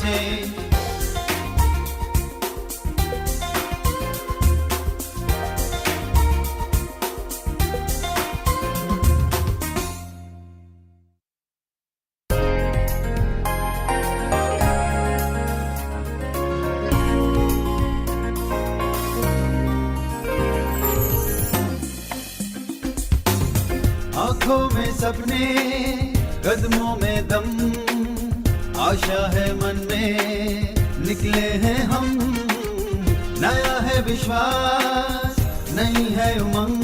change. आंखों में सपने, कदमों में दम, आशा है मन में, निकले हैं हम। नया है विश्वास, नई है उमंग,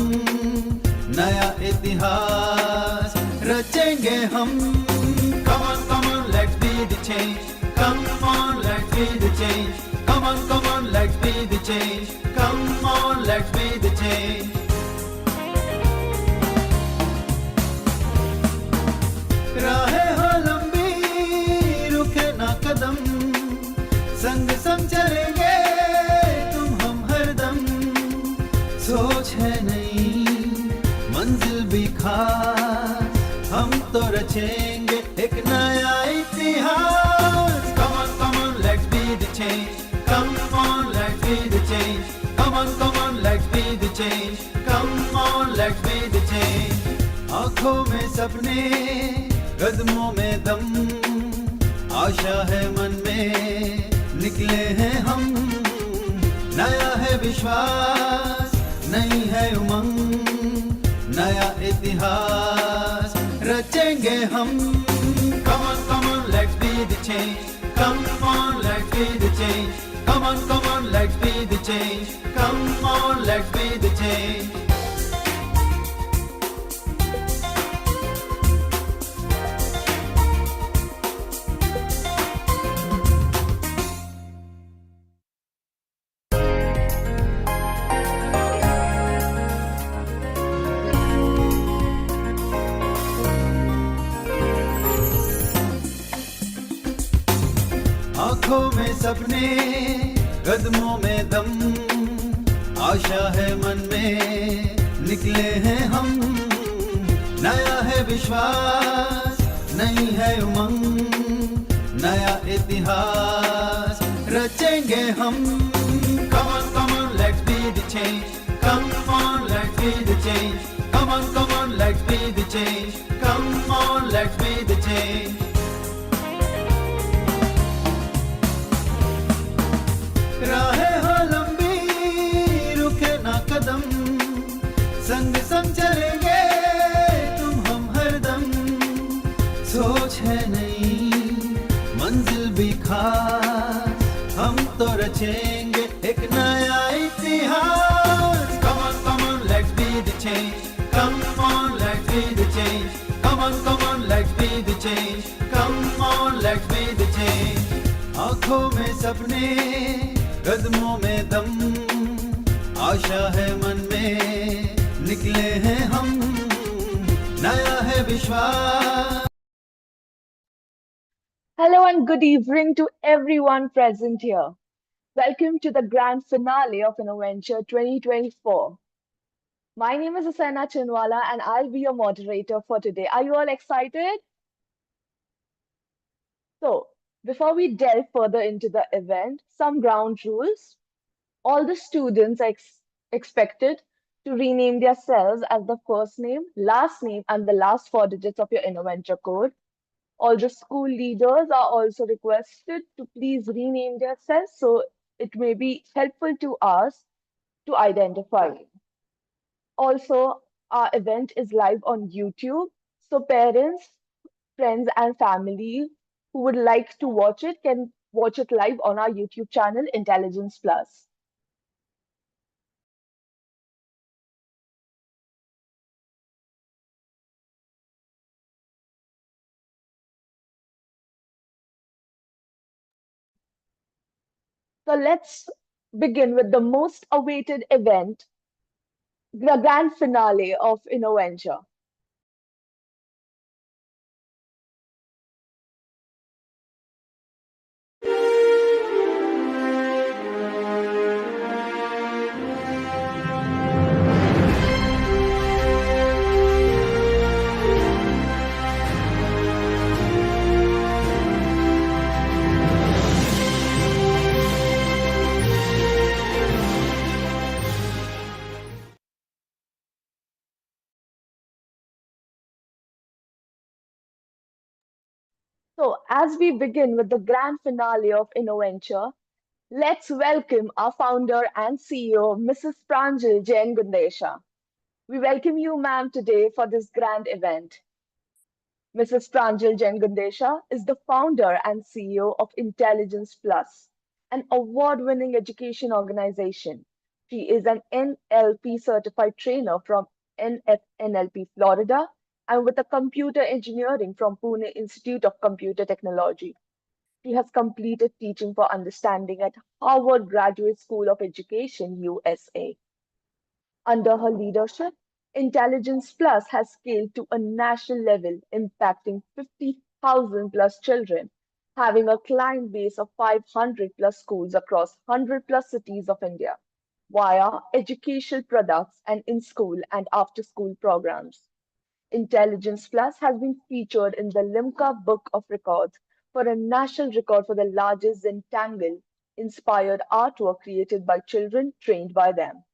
नया इतिहास रचेंगे हम। Come on, let's be the change. Come on, let's be the change. Come on, let's be the change. Come on, let's be the change. राहें हो लंबी, रुके ना कदम, संग संग चलेंगे तुम हम हरदम। सोच है नई, मंजिल भी खास, हम तो रचेंगे एक नया इतिहास। Come on, let's be the change. Come on, let's be the change. Come on, let's be the change. Come on, let's be the change. आंखों में सपने, कदमों में दम, आशा है मन में, निकले हैं हम। नया है विश्वास, नई है उमंग, नया इतिहास रचेंगे हम। Come on, let's be the change. Come on, let's be the change. Come on, let's be the change. Come on, let's be the change. आंखों में सपने, कदमों में दम, आशा है मन में, निकले हैं हम। नया है विश्वास, नई है उमंग, नया इतिहास रचेंगे हम। Come on, let's be the change. Come on, let's be the change. Come on, let's be the change. Come on, let's be the change. राहें हो लंबी, रुके ना कदम, संग संग चलेंगे तुम हम हरदम। सोच है नई, मंजिल भी खास, हम तो रचेंगे एक नया इतिहास। Come on, let's be the change. Come on, let's be the change. Come on, let's be the change. Come on, let's be the change. आंखों में सपने, कदमों में दम, आशा है मन में, निकले हैं हम। नया है विश्वास। Hello and good evening to everyone present here. Welcome to the grand finale of Innoventure 2024. My name is Asaina Chinwala and I'll be your moderator for today. Are you all excited? So, before we delve further into the event, some ground rules. All the students are expected to rename themselves as the first name, last name, and the last 4 digits of your Innoventure code. All the school leaders are also requested to please rename themselves so it may be helpful to us to identify. Also, our event is live on YouTube, so parents, friends, and family who would like to watch it can watch it live on our YouTube channel, IntelligencePlus. So let's begin with the most awaited event, the grand finale of Innoventure. So, as we begin with the grand finale of Innoventure, let's welcome our founder and CEO, Mrs. Pranjal Jain Gundesha. We welcome you, ma'am, today for this grand event. Mrs. Pranjal Jain Gundesha is the founder and CEO of Intelligence Plus, an award-winning education organization. She is an NLP certified trainer from NLP Florida and with a computer engineering from Pune Institute of Computer Technology. She has completed teaching for understanding at Harvard Graduate School of Education, USA. Under her leadership, Intelligence Plus has scaled to a national level, impacting 50,000 plus children, having a client base of 500 plus schools across 100 plus cities of India via educational products and in-school and after-school programs. Intelligence Plus has been featured in the Limca Book of Records for a national record for the largest Zentangle inspired artwork created by children trained by them.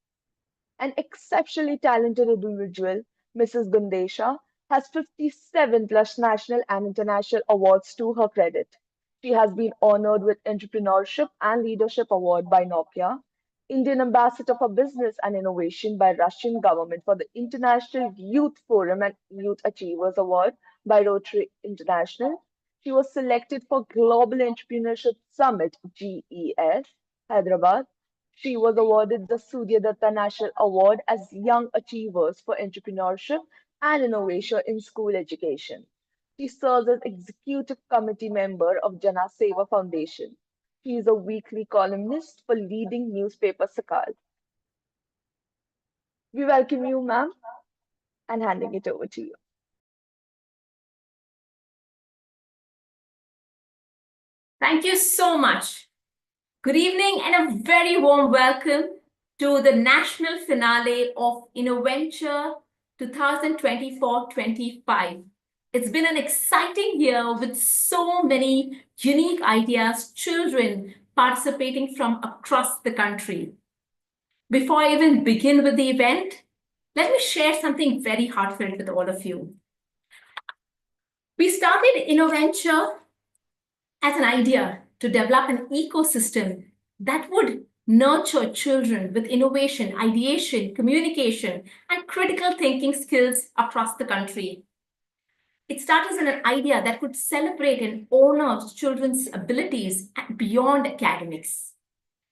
An exceptionally talented individual, Mrs. Gundesha has 57 plus national and international awards to her credit. She has been honored with Entrepreneurship and Leadership Award by Nokia, Indian Ambassador for Business and Innovation by Russian government for the International Youth Forum and Youth Achievers Award by Rotary International. She was selected for Global Entrepreneurship Summit GES Hyderabad. She was awarded the Surya Datta National Award as Young Achievers for Entrepreneurship and Innovation in School Education. She serves as Executive Committee member of Jana Seva Foundation. She is a weekly columnist for leading newspaper Sakal. We welcome you, ma'am, and handing it over to you. Thank you so much. Good evening and a very warm welcome to the national finale of Innoventure 2024-25. It's been an exciting year with so many unique ideas, children participating from across the country. Before I even begin with the event, let me share something very heartfelt with all of you. We started Innoventure as an idea to develop an ecosystem that would nurture children with innovation, ideation, communication, and critical thinking skills across the country. It started as an idea that could celebrate and honor children's abilities beyond academics.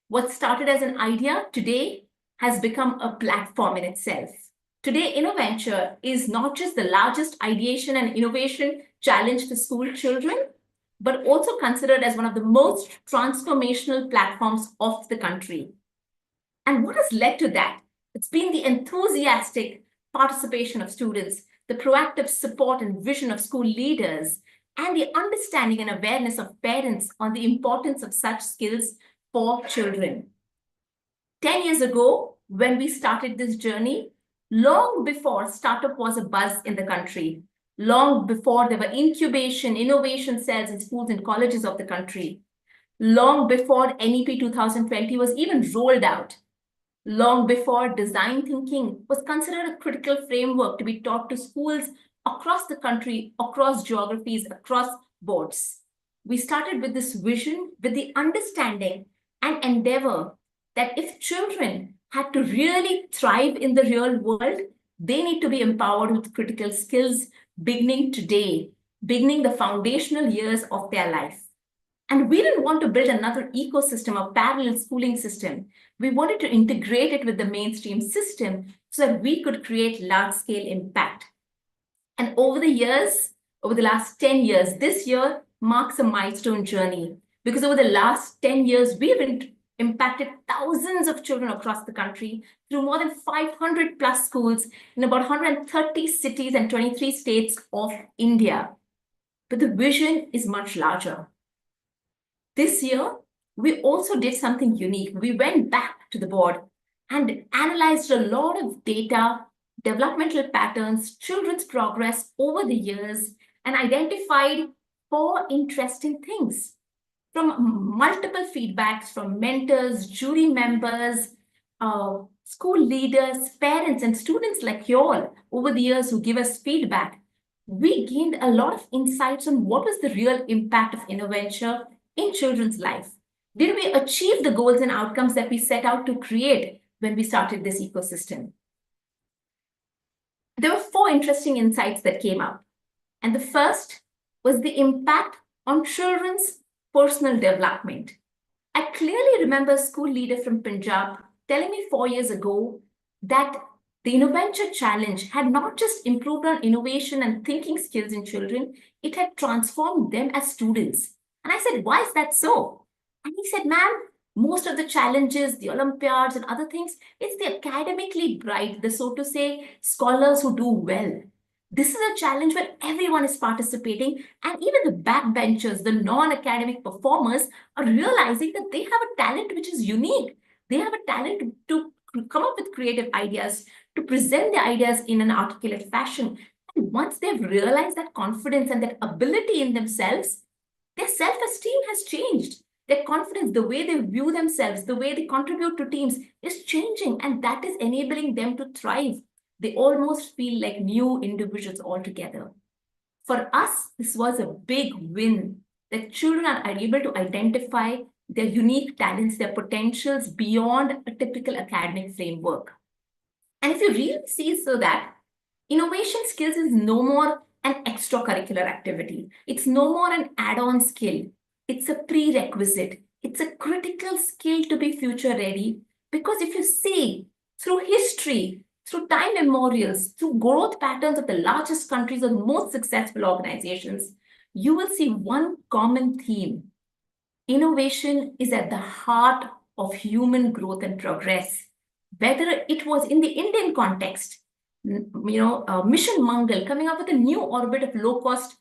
What started as an idea today has become a platform in itself. Today, Innoventure is not just the largest ideation and innovation challenge for school children, but also considered as one of the most transformational platforms of the country. And what has led to that? It's been the enthusiastic participation of students, the proactive support and vision of school leaders, and the understanding and awareness of parents on the importance of such skills for children. 10 years ago, when we started this journey, long before startup was a buzz in the country, long before there were incubation, innovation cells in schools and colleges of the country, long before NEP 2020 was even rolled out, long before design thinking was considered a critical framework to be taught to schools across the country, across geographies, across boards. We started with this vision, with the understanding and endeavor that if children had to really thrive in the real world, they need to be empowered with critical skills beginning today, beginning the foundational years of their life. And we didn't want to build another ecosystem, a parallel schooling system. We wanted to integrate it with the mainstream system so that we could create large-scale impact. And over the years, over the last 10 years, this year marks a milestone journey because over the last 10 years, we have impacted thousands of children across the country through more than 500 plus schools in about 130 cities and 23 states of India. But the vision is much larger. This year, we also did something unique. We went back to the board and analyzed a lot of data, developmental patterns, children's progress over the years, and identified 4 interesting things. From multiple feedbacks from mentors, jury members, school leaders, parents, and students like you all over the years who give us feedback, we gained a lot of insights on what was the real impact of Innoventure in children's life. Did we achieve the goals and outcomes that we set out to create when we started this ecosystem? There were 4 interesting insights that came out. And the first was the impact on children's personal development. I clearly remember a school leader from Punjab telling me 4 years ago that the Innoventure Challenge had not just improved on innovation and thinking skills in children, it had transformed them as students. And I said, why is that so? And he said, ma'am, most of the challenges, the Olympiads and other things, it's the academically bright, the so to say, scholars who do well. This is a challenge where everyone is participating, and even the backbenchers, the non-academic performers, are realizing that they have a talent which is unique. They have a talent to come up with creative ideas, to present their ideas in an articulate fashion. And once they've realized that confidence and that ability in themselves, their self-esteem has changed. Their confidence, the way they view themselves, the way they contribute to teams is changing, and that is enabling them to thrive. They almost feel like new individuals altogether. For us, this was a big win that children are able to identify their unique talents, their potentials beyond a typical academic framework. And if you really see so that innovation skills is no more an extracurricular activity, it's no more an add-on skill, it's a prerequisite, it's a critical skill to be future ready. Because if you see through history, through time memorials, through growth patterns of the largest countries or most successful organizations, you will see one common theme. Innovation is at the heart of human growth and progress. Whether it was in the Indian context, Mission Mangal coming up with a new orbit of low-cost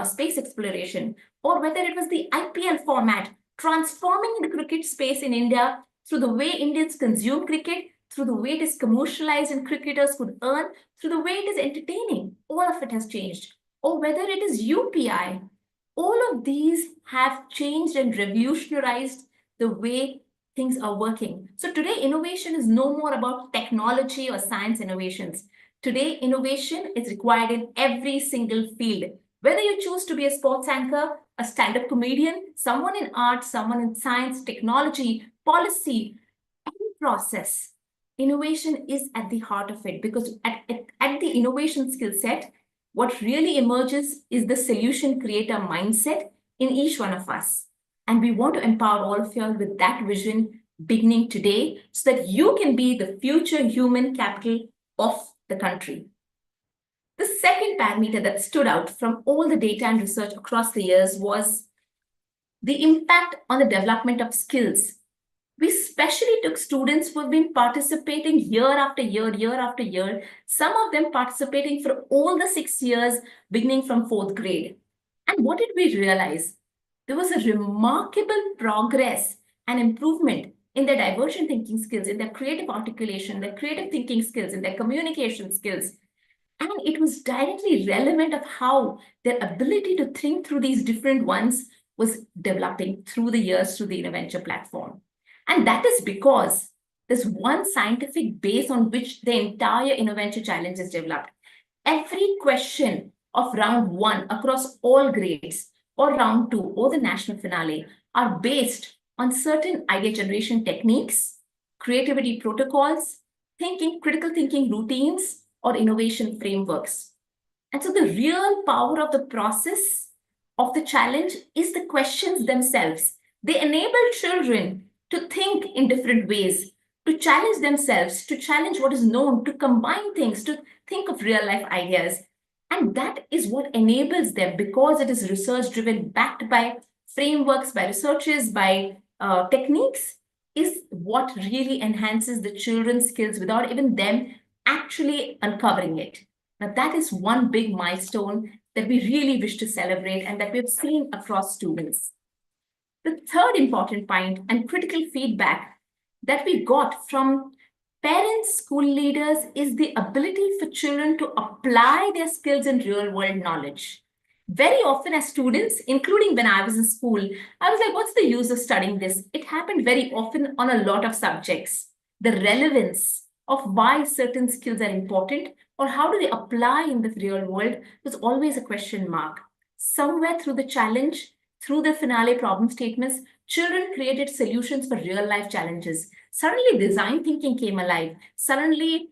space exploration, or whether it was the IPL format transforming the cricket space in India through the way Indians consume cricket, through the way it is commercialized and cricketers could earn, through the way it is entertaining. All of it has changed. Or whether it is UPI, all of these have changed and revolutionized the way things are working. So today, innovation is no more about technology or science innovations. Today, innovation is required in every single field. Whether you choose to be a sports anchor, a stand-up comedian, someone in art, someone in science, technology, policy, any process, innovation is at the heart of it, because at the innovation skill set, what really emerges is the solution creator mindset in each one of us. And we want to empower all of you all with that vision beginning today so that you can be the future human capital of the country. The second parameter that stood out from all the data and research across the years was the impact on the development of skills. We especially took students who have been participating year after year, some of them participating for all the 6 years, beginning from 4th grade. And what did we realize? There was a remarkable progress and improvement in their divergent thinking skills, in their creative articulation, their creative thinking skills, in their communication skills. And it was directly relevant of how their ability to think through these different ones was developing through the years through the Innoventure platform. And that is because there's one scientific base on which the entire Innoventure challenge is developed. Every question of round 1 across all grades, or round 2, or the national finale, are based on certain idea generation techniques, creativity protocols, critical thinking routines, or innovation frameworks. And so the real power of the process of the challenge is the questions themselves. They enable children to think in different ways, to challenge themselves, to challenge what is known, to combine things, to think of real life ideas. And that is what enables them, because it is research driven, backed by frameworks, by researches, by techniques, is what really enhances the children's skills without even them actually uncovering it. Now, that is one big milestone that we really wish to celebrate and that we've seen across students. The third important point and critical feedback that we got from parents, school leaders, is the ability for children to apply their skills in real world knowledge. Very often as students, including when I was in school, I was like, what's the use of studying this? It happened very often on a lot of subjects. The relevance of why certain skills are important or how do they apply in the real world was always a question mark. Somewhere through the challenge, through the finale problem statements, children created solutions for real life challenges. Suddenly, design thinking came alive. Suddenly,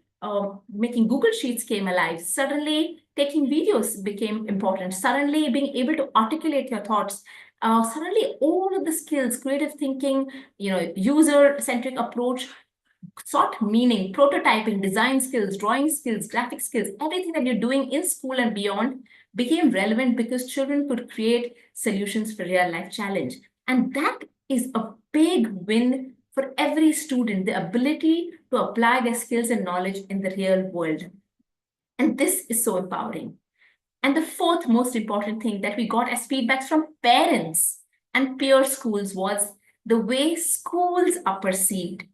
making Google Sheets came alive. Suddenly, taking videos became important. Suddenly, being able to articulate your thoughts. Suddenly, all of the skills, creative thinking, user-centric approach, sought meaning, prototyping, design skills, drawing skills, graphic skills, everything that you're doing in school and beyond became relevant because children could create solutions for real life challenge. And that is a big win for every student, the ability to apply their skills and knowledge in the real world. And this is so empowering. And the fourth most important thing that we got as feedbacks from parents and peer schools was the way schools are perceived.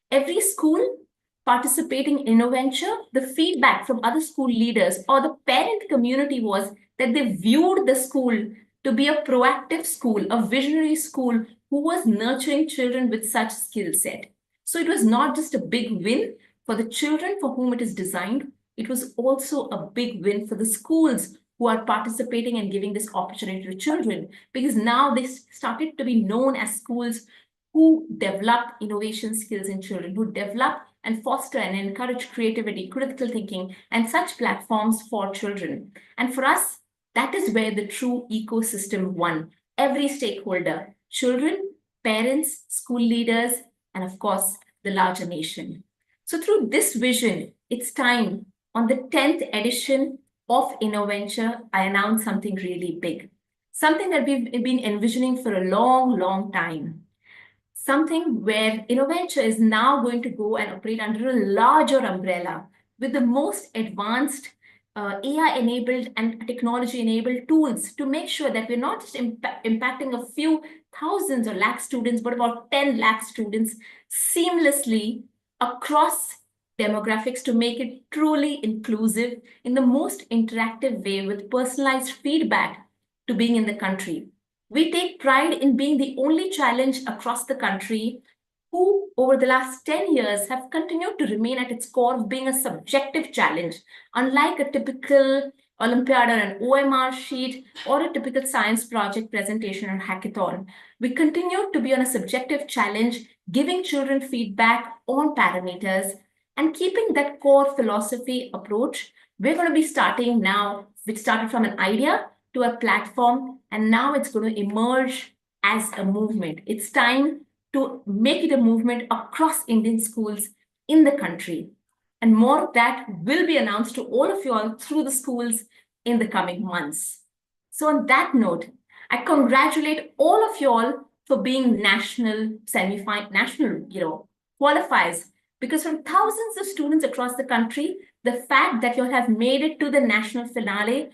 Every school participating in Innoventure, the feedback from other school leaders or the parent community was that they viewed the school to be a proactive school, a visionary school who was nurturing children with such skill set. So it was not just a big win for the children for whom it is designed, it was also a big win for the schools who are participating and giving this opportunity to children, because now they started to be known as schools who develop innovation skills in children, who develop and foster and encourage creativity, critical thinking, and such platforms for children. And for us, that is where the true ecosystem won. Every stakeholder, children, parents, school leaders, and of course, the larger nation. So through this vision, it's time on the 10th edition of Innoventure, I announced something really big, something that we've been envisioning for a long, long time. Something where Innoventure is now going to go and operate under a larger umbrella with the most advanced AI-enabled and technology-enabled tools to make sure that we're not just impacting a few thousands or lakh students, but about 10 lakh students seamlessly across demographics to make it truly inclusive in the most interactive way with personalized feedback to being in the country. We take pride in being the only challenge across the country who, over the last 10 years, have continued to remain at its core of being a subjective challenge, unlike a typical Olympiad or an OMR sheet or a typical science project presentation or hackathon. We continue to be on a subjective challenge, giving children feedback on parameters and keeping that core philosophy approach. We're going to be starting now, which started from an idea to a platform, and now it's going to emerge as a movement. It's time to make it a movement across Indian schools in the country. And more of that will be announced to all of you all through the schools in the coming months. So on that note, I congratulate all of you all for being national qualifiers, because from thousands of students across the country, the fact that you all have made it to the national finale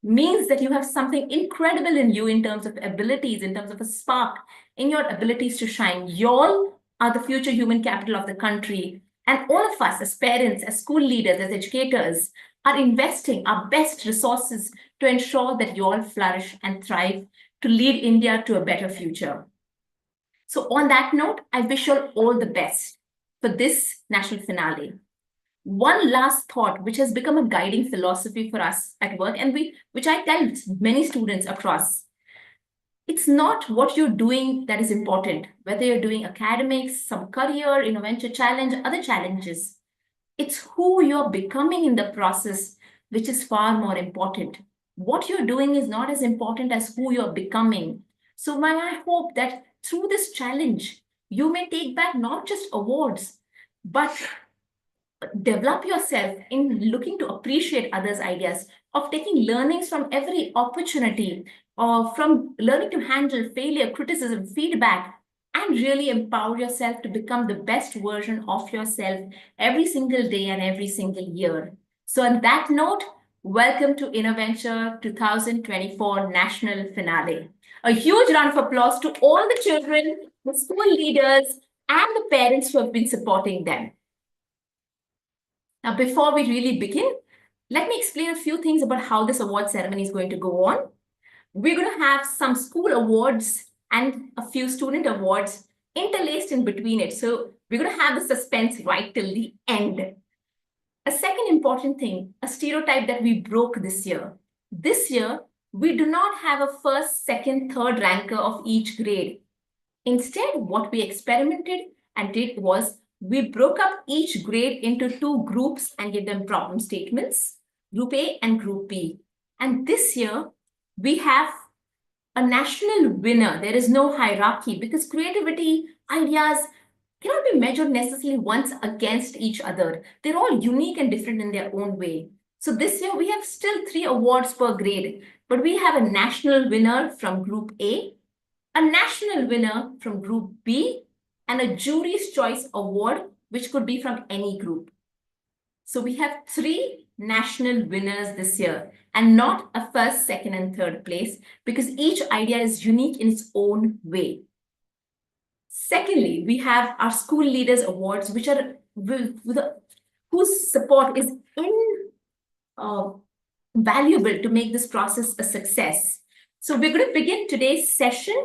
means that you have something incredible in you in terms of abilities, in terms of a spark, in your abilities to shine. You all are the future human capital of the country. And all of us as parents, as school leaders, as educators, are investing our best resources to ensure that you all flourish and thrive to lead India to a better future. So on that note, I wish you all the best for this national finale. One last thought, which has become a guiding philosophy for us at work, and which I tell many students across. It's not what you're doing that is important, whether you're doing academics, some career, Innoventure challenge, other challenges. It's who you're becoming in the process, which is far more important. What you're doing is not as important as who you're becoming. So I hope that through this challenge, you may take back not just awards, but develop yourself in looking to appreciate others' ideas, of taking learnings from every opportunity, or from learning to handle failure, criticism, feedback, and really empower yourself to become the best version of yourself every single day and every single year. So on that note, welcome to Innoventure 2024 National Finale. A huge round of applause to all the children, the school leaders, and the parents who have been supporting them. Now, before we really begin, let me explain a few things about how this award ceremony is going to go on. We're going to have some school awards and a few student awards interlaced in between it. So we're going to have the suspense right till the end. A second important thing, a stereotype that we broke this year. This year, we do not have a first, second, third ranker of each grade. Instead, what we experimented and did was we broke up each grade into two groups and gave them problem statements, Group A and Group B. And this year, we have a national winner. There is no hierarchy because creativity, ideas cannot be measured necessarily once against each other. They're all unique and different in their own way. So this year, we have still 3 awards per grade, but we have a national winner from Group A, a national winner from Group B, and a jury's choice award, which could be from any group. So we have 3 national winners this year and not a first, second, and third place because each idea is unique in its own way. Secondly, we have our School Leaders Awards, which are whose support is invaluable to make this process a success. So we're going to begin today's session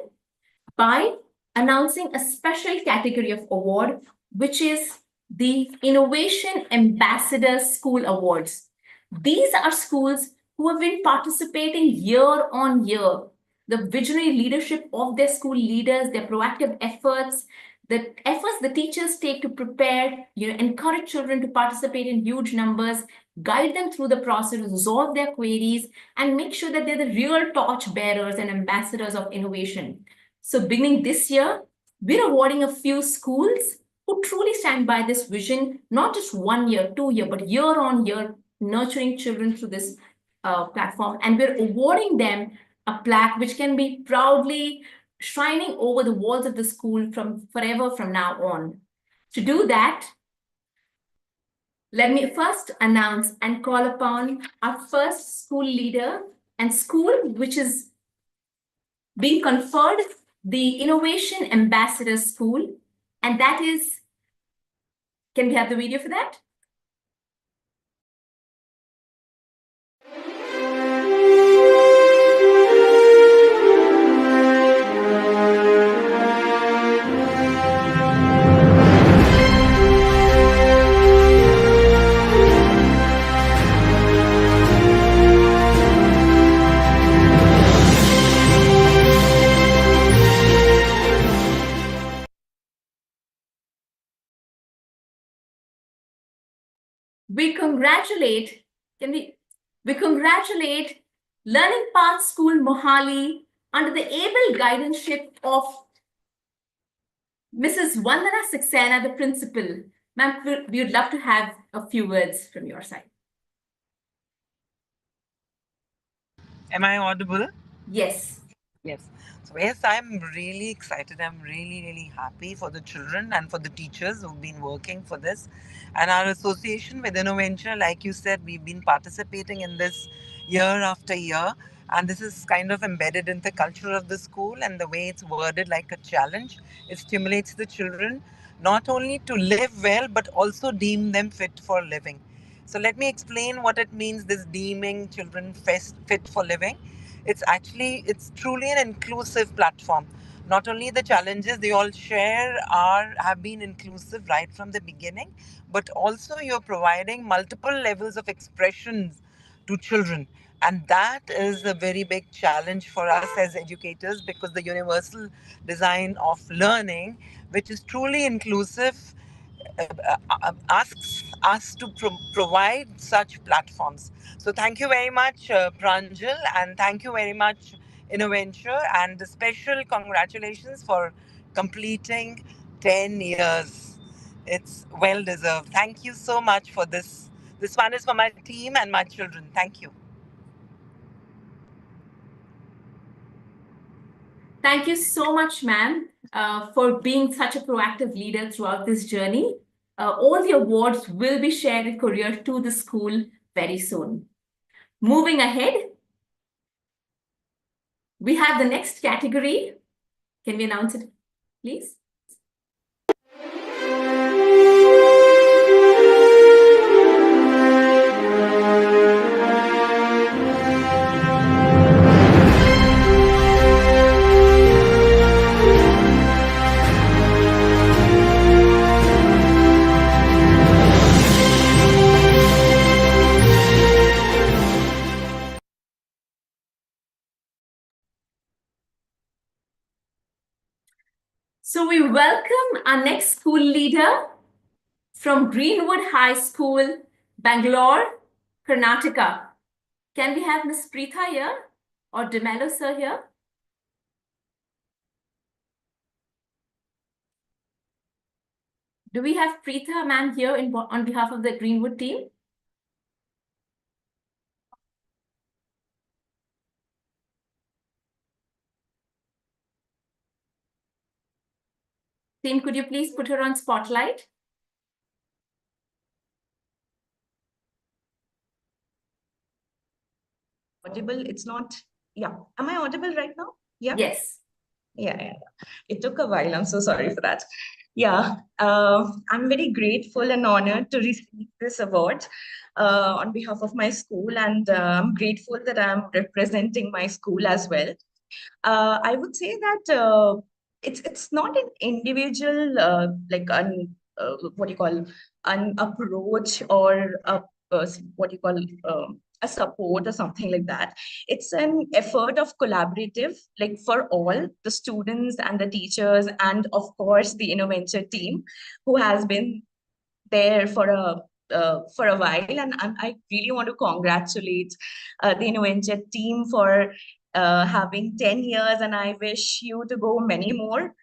by announcing a special category of award, which is the Innovation Ambassador School Awards. These are schools who have been participating year on year. The visionary leadership of their school leaders, their proactive efforts, the efforts the teachers take to prepare, encourage children to participate in huge numbers, guide them through the process, resolve their queries, and make sure that they're the real torch bearers and ambassadors of innovation. So beginning this year, we're awarding a few schools who truly stand by this vision, not just 1 year, 2 year, but year on year, nurturing children through this platform. And we're awarding them a plaque which can be proudly shining over the walls of the school from forever from now on. To do that, let me first announce and call upon our first school leader and school which is being conferred the Innovation Ambassador School, and that is, can we have the video for that? We congratulate Learning Path School Mohali under the able guidance-ship of Mrs. Vandana Saxena, the principal. Ma'am, we would love to have a few words from your side. Am I audible? Yes. Yes. So yes, I'm really excited. I'm really happy for the children and for the teachers who've been working for this. And our association with Innoventure, like you said, we've been participating in this year after year. And this is kind of embedded in the culture of the school, and the way it's worded like a challenge. It stimulates the children not only to live well, but also deem them fit for living. So let me explain what it means, this deeming children fit for living. It's truly an inclusive platform. Not only the challenges they all share have been inclusive right from the beginning, but also you're providing multiple levels of expressions to children. And that is a very big challenge for us as educators, because the universal design of learning, which is truly inclusive, asks us to provide such platforms. So thank you very much, Pranjal, and thank you very much, Innoventure, and a special congratulations for completing 10 years. It's well deserved. Thank you so much for this. This one is for my team and my children. Thank you. Thank you so much, ma'am, for being such a proactive leader throughout this journey. All the awards will be shared in courier to the school very soon. Moving ahead, we have the next category. Can we announce it, please? So we welcome our next school leader from Greenwood High School, Bangalore, Karnataka. Can we have Ms. Preetha here or Demelo sir here? Do we have Preetha ma'am here on behalf of the Greenwood team? Team, could you please put her on spotlight? Audible, it's not. Yeah, am I audible right now? Yeah. Yes. Yeah. It took a while. I'm so sorry for that. Yeah, I'm very grateful and honored to receive this award on behalf of my school, and I'm grateful that I'm representing my school as well. I would say that it's not an individual like what do you call an approach or what do you call a support or something like that. It's an effort of collaborative, like for all the students and the teachers, and of course the Innoventure team, who has been there for a while, and I really want to congratulate the Innoventure team for having 10 years, and I wish you to go many more.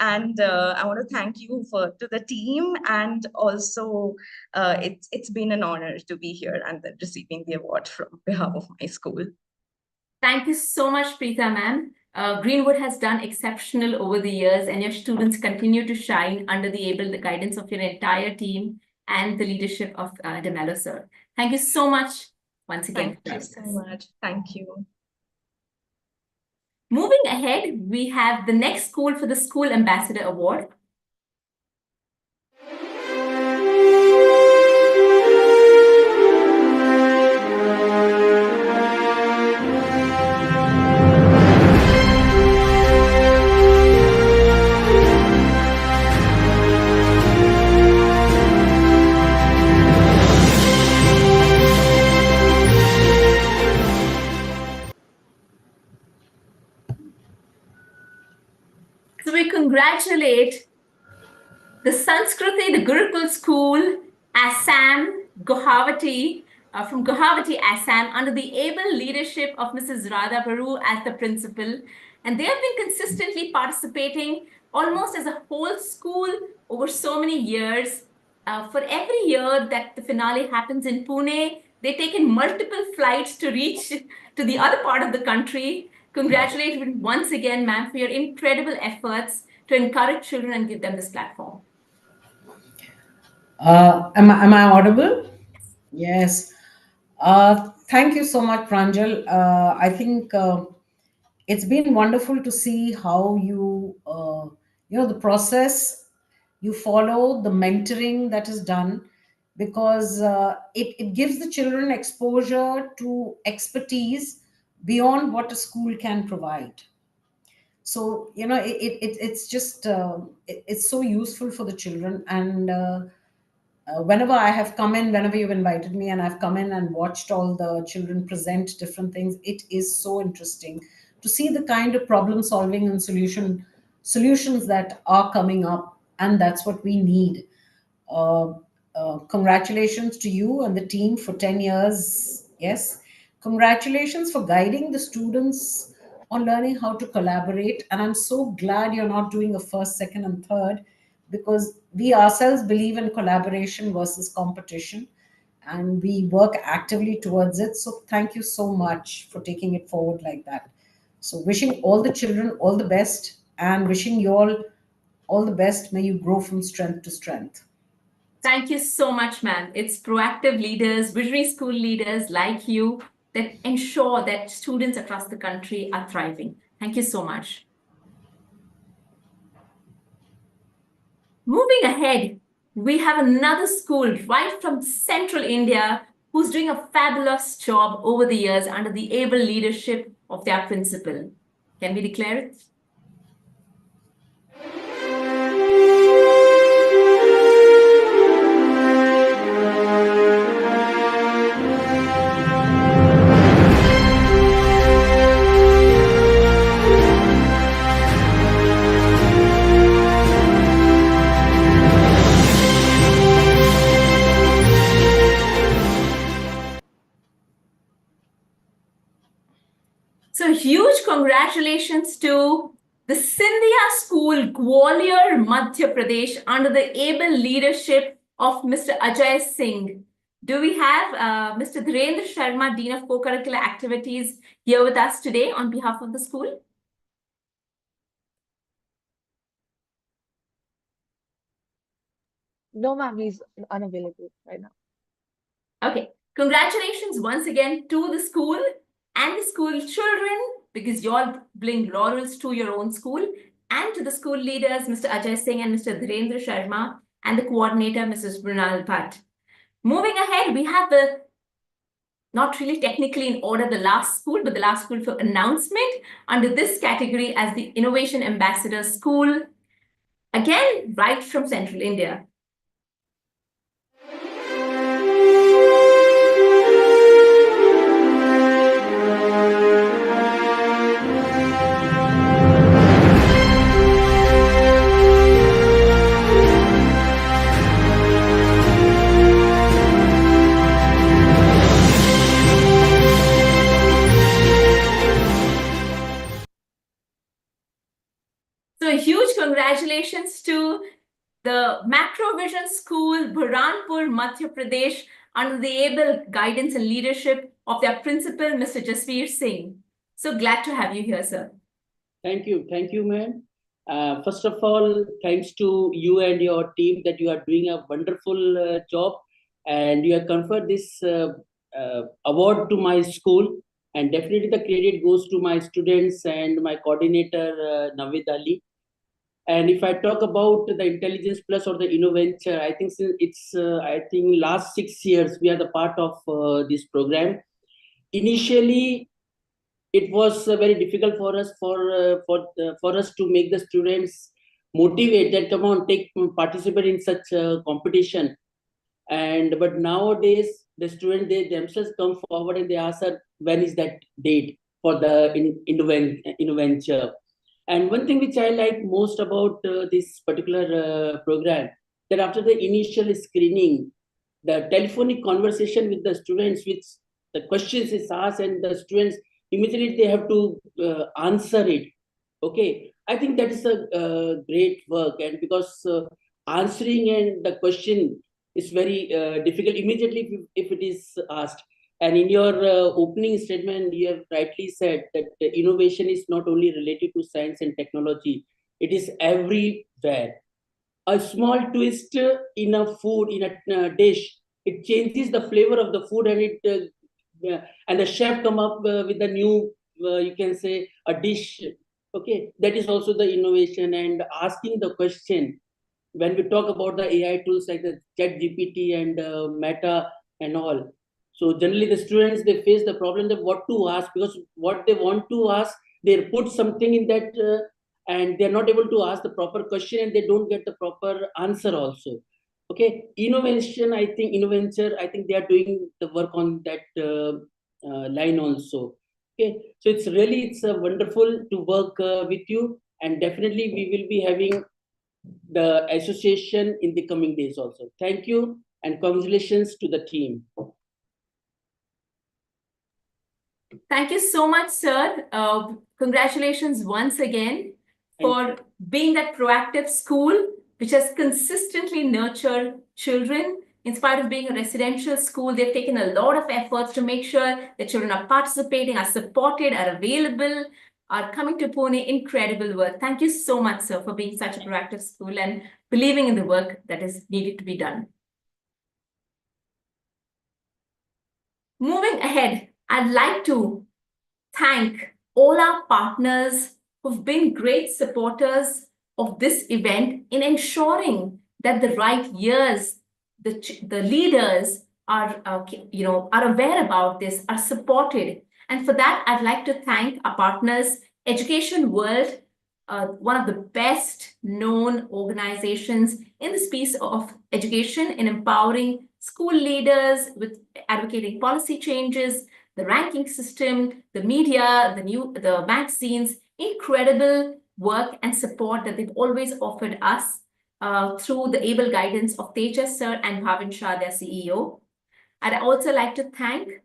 And I want to thank you to the team, and also it's been an honor to be here and then receiving the award from behalf of my school. Thank you so much, Preetha ma'am. Greenwood has done exceptional over the years, and your students continue to shine under the able guidance of your entire team and the leadership of Demelo sir. Thank you so much once again. Thank you so much. Thank you. Moving ahead, we have the next school for the School Ambassador Award. So we congratulate the Sanskriti, the Gurukul School, Assam, Guwahati, from Guwahati, Assam, under the able leadership of Mrs. Radha Baru as the principal. And they have been consistently participating almost as a whole school over so many years. For every year that the finale happens in Pune, they take in multiple flights to reach to the other part of the country. Congratulations once again, ma'am, for your incredible efforts to encourage children and give them this platform. Am I audible? Yes. Thank you so much, Pranjal. I think it's been wonderful to see how the process you follow, the mentoring that is done, because it gives the children exposure to expertise beyond what a school can provide. So it's just it's so useful for the children. And whenever I have come in, whenever you've invited me and I've come in and watched all the children present different things, it is so interesting to see the kind of problem solving and solutions that are coming up, and that's what we need. uh, Congratulations to you and the team for 10 years. Yes. Congratulations for guiding the students on learning how to collaborate. And I'm so glad you're not doing a first, second, and third, because we ourselves believe in collaboration versus competition, and we work actively towards it. So thank you so much for taking it forward like that. So wishing all the children all the best, and wishing you all the best. May you grow from strength to strength. Thank you so much, ma'am. It's proactive leaders, visionary school leaders like you that ensure that students across the country are thriving. Thank you so much. Moving ahead, we have another school right from central India who's doing a fabulous job over the years under the able leadership of their principal. Can we declare it? congratulations to the Scindia School, Gwalior, Madhya Pradesh, under the able leadership of Mr. Ajay Singh. Do we have Mr. Dhirendra Sharma, Dean of Co-Curricular Activities, here with us today on behalf of the school? No, ma'am, he's unavailable right now. Okay, congratulations once again to the school and the school children, because you all bring laurels to your own school, and to the school leaders, Mr. Ajay Singh and Mr. Dhirendra Sharma, and the coordinator, Mrs. Brunal Bhatt. Moving ahead, we have the, not really technically in order, the last school, but the last school for announcement under this category as the Innovation Ambassador School, again, right from Central India. So huge congratulations to the Macrovision School, Burhanpur, Madhya Pradesh, under the able guidance and leadership of their principal, Mr. Jasveer Singh. So glad to have you here, sir. Thank you, ma'am. First of all, thanks to you and your team that you are doing a wonderful job, and you have conferred this award to my school. And definitely the credit goes to my students and my coordinator, Navid Ali. And if I talk about the Intelligence Plus or the Innoventure, I think it's I think last 6 years we are the part of this program. Initially, it was very difficult for us for us to make the students motivated. Come on, participate in such a competition. But nowadays the students, they themselves come forward and they ask us, when is that date for the Innoventure? And one thing which I like most about this particular program, that after the initial screening, the telephonic conversation with the students, which the questions is asked and the students immediately they have to answer it. Okay, I think that is a great work, and because answering and the question is very difficult immediately if it is asked. And in your opening statement, you have rightly said that the innovation is not only related to science and technology, it is everywhere. A small twist in a food, in a dish, it changes the flavor of the food, and and the chef come up with a new, you can say, a dish. Okay, that is also the innovation. And asking the question, when we talk about the AI tools like the ChatGPT and Meta and all, so generally the students, they face the problem that what to ask, because what they want to ask, they put something in that and they're not able to ask the proper question, and they don't get the proper answer also. Okay, innovation, I think Innoventure, I think they are doing the work on that line also. Okay, so it's wonderful to work with you, and definitely we will be having the association in the coming days also. Thank you, and congratulations to the team. Thank you so much, sir. Congratulations once again for being that proactive school which has consistently nurtured children. In spite of being a residential school, they've taken a lot of efforts to make sure that children are participating, are supported, are available, are coming to Pune. Incredible work. Thank you so much, sir, for being such a proactive school and believing in the work that is needed to be done. Moving ahead, I'd like to thank all our partners who've been great supporters of this event in ensuring that the right years, the leaders are aware about this, are supported. And for that, I'd like to thank our partners, Education World, one of the best known organizations in the space of education in empowering school leaders with advocating policy changes, the ranking system, the media, the magazines, incredible work and support that they've always offered us through the able guidance of Tejas sir and Bhavin Shah, their CEO. I'd also like to thank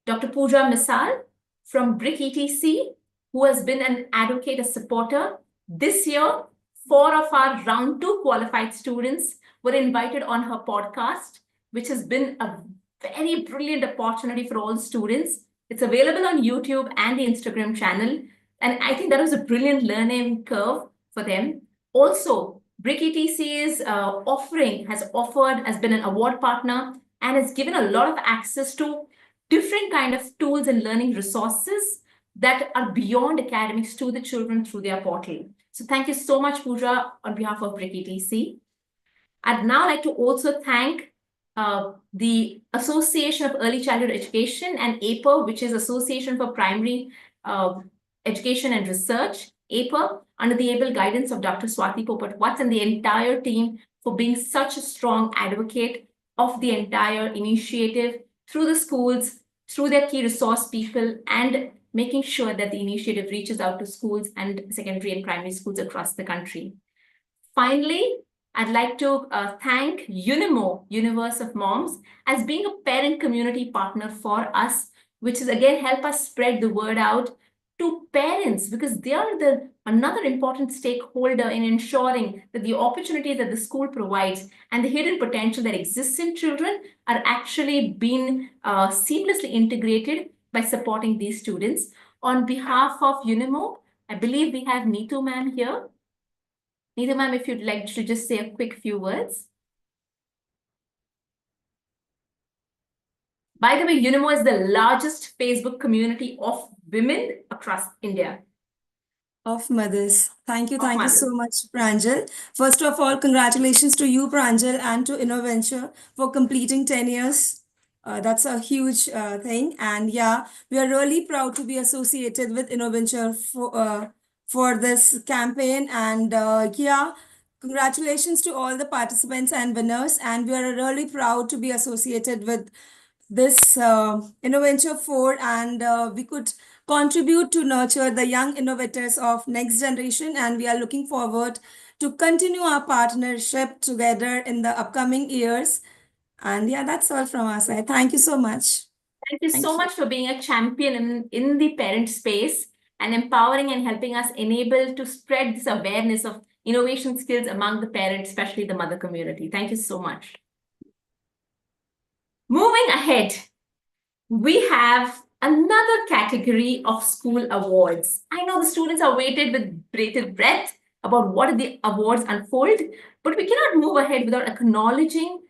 Dr. Pooja Misal from BRIC ETC, who has been an advocate, a supporter. This year, 4 of our round 2 qualified students were invited on her podcast, which has been a very brilliant opportunity for all students. It's available on YouTube and the Instagram channel. And I think that was a brilliant learning curve for them. Also, Brick ETC's has been an award partner and has given a lot of access to different kind of tools and learning resources that are beyond academics to the children through their portal. So thank you so much, Pooja, on behalf of Brick ETC. I'd now like to also thank the Association of Early Childhood Education and APER, which is Association for Primary Education and Research, APER, under the able guidance of Dr. Swati Popat-Watts and the entire team for being such a strong advocate of the entire initiative through the schools, through their key resource people, and making sure that the initiative reaches out to schools and secondary and primary schools across the country. Finally, I'd like to thank Unimo, Universe of Moms, as being a parent community partner for us, which is again help us spread the word out to parents, because they are another important stakeholder in ensuring that the opportunities that the school provides and the hidden potential that exists in children are actually being seamlessly integrated by supporting these students. On behalf of Unimo, I believe we have Neetu ma'am here. Neetu ma'am, if you'd like to just say a quick few words. By the way, Unimo is the largest Facebook community of women across India. Of mothers. Thank you so much, Pranjal. First of all, congratulations to you, Pranjal, and to Innoventure for completing 10 years. That's a huge thing. And yeah, we are really proud to be associated with Innoventure for this campaign. And yeah, congratulations to all the participants and winners. And we are really proud to be associated with this Innoventure 4, and we could contribute to nurture the young innovators of next generation, and we are looking forward to continue our partnership together in the upcoming years. And yeah, that's all from us. Thank you so much. Thank you so much for being a champion in the parent space and empowering and helping us enable to spread this awareness of innovation skills among the parents, especially the mother community. Thank you so much. Moving ahead, we have another category of school awards. I know the students are waited with bated breath about what the awards unfold, but we cannot move ahead without acknowledging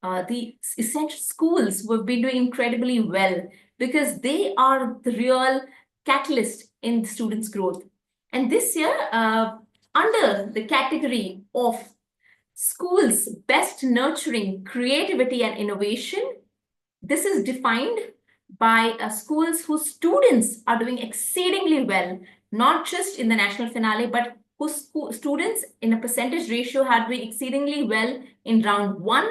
the essential schools who have been doing incredibly well, because they are the real catalyst in the students' growth. And this year, under the category of schools best nurturing creativity and innovation, this is defined by schools whose students are doing exceedingly well, not just in the national finale, but whose students in a percentage ratio are doing exceedingly well in round 1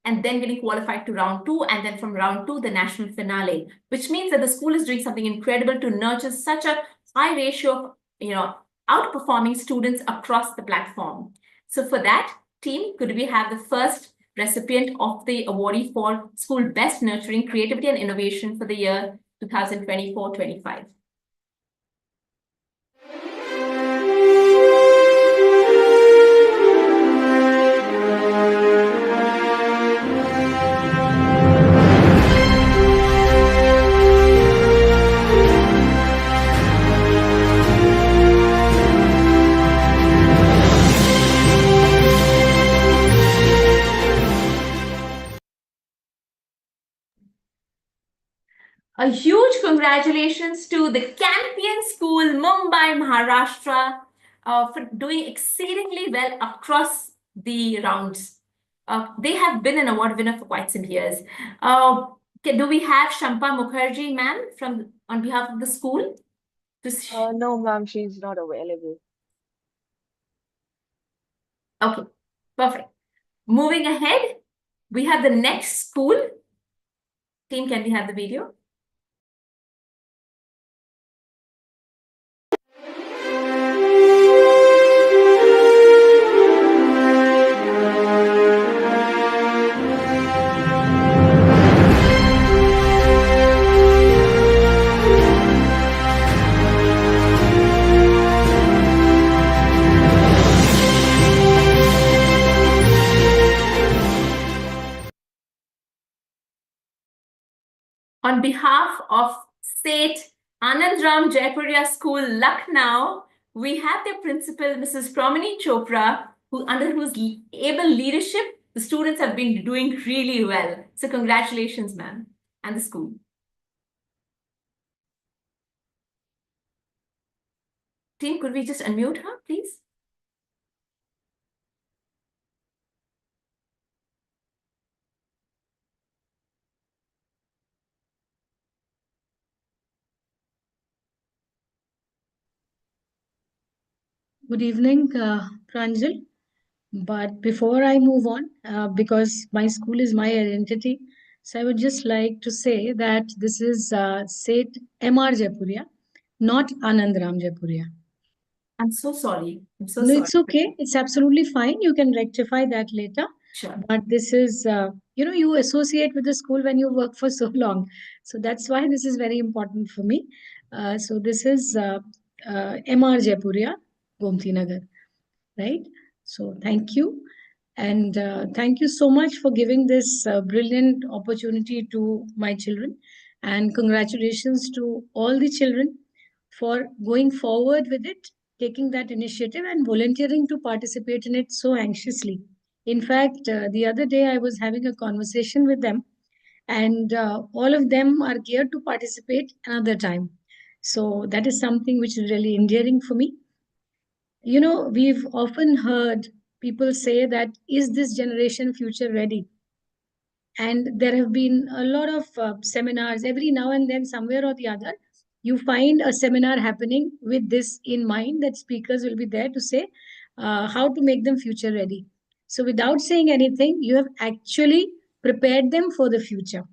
and then getting qualified to round 2, and then from round 2, the national finale, which means that the school is doing something incredible to nurture such a high ratio of, outperforming students across the platform. So for that, team, could we have the first recipient of the awardee for School Best Nurturing Creativity and Innovation for the year 2024-25? A huge congratulations to the Campion School, Mumbai, Maharashtra, for doing exceedingly well across the rounds. They have been an award winner for quite some years. Do we have Shampa Mukherjee, ma'am, on behalf of the school? No, ma'am, she's not available. Okay, perfect. Moving ahead, we have the next school. Team, can we have the video? on behalf of State Anandram Jaipuria School, Lucknow, we have their principal, Mrs. Pramini Chopra, under whose able leadership, the students have been doing really well. So congratulations, ma'am, and the school. Team, could we just unmute her, please? Good evening, Pranjal. But before I move on, because my school is my identity, so I would just like to say that this is Seth M.R. Jaipuria, not Anandram Jaipuria. I'm so sorry. I'm so No, sorry. it's okay. It's absolutely fine. You can rectify that later. Sure. But this is, you associate with the school when you work for so long. So that's why this is very important for me. So this is M.R. Jaipuria, Gomti Nagar, right? So thank you. And thank you so much for giving this brilliant opportunity to my children. And congratulations to all the children for going forward with it, taking that initiative and volunteering to participate in it so anxiously. In fact, the other day I was having a conversation with them, and all of them are geared to participate another time. So that is something which is really endearing for me. You know, we've often heard people say that, is this generation future ready? And there have been a lot of seminars every now and then, somewhere or the other. You find a seminar happening with this in mind, that speakers will be there to say how to make them future ready. So, without saying anything, you have actually prepared them for the future.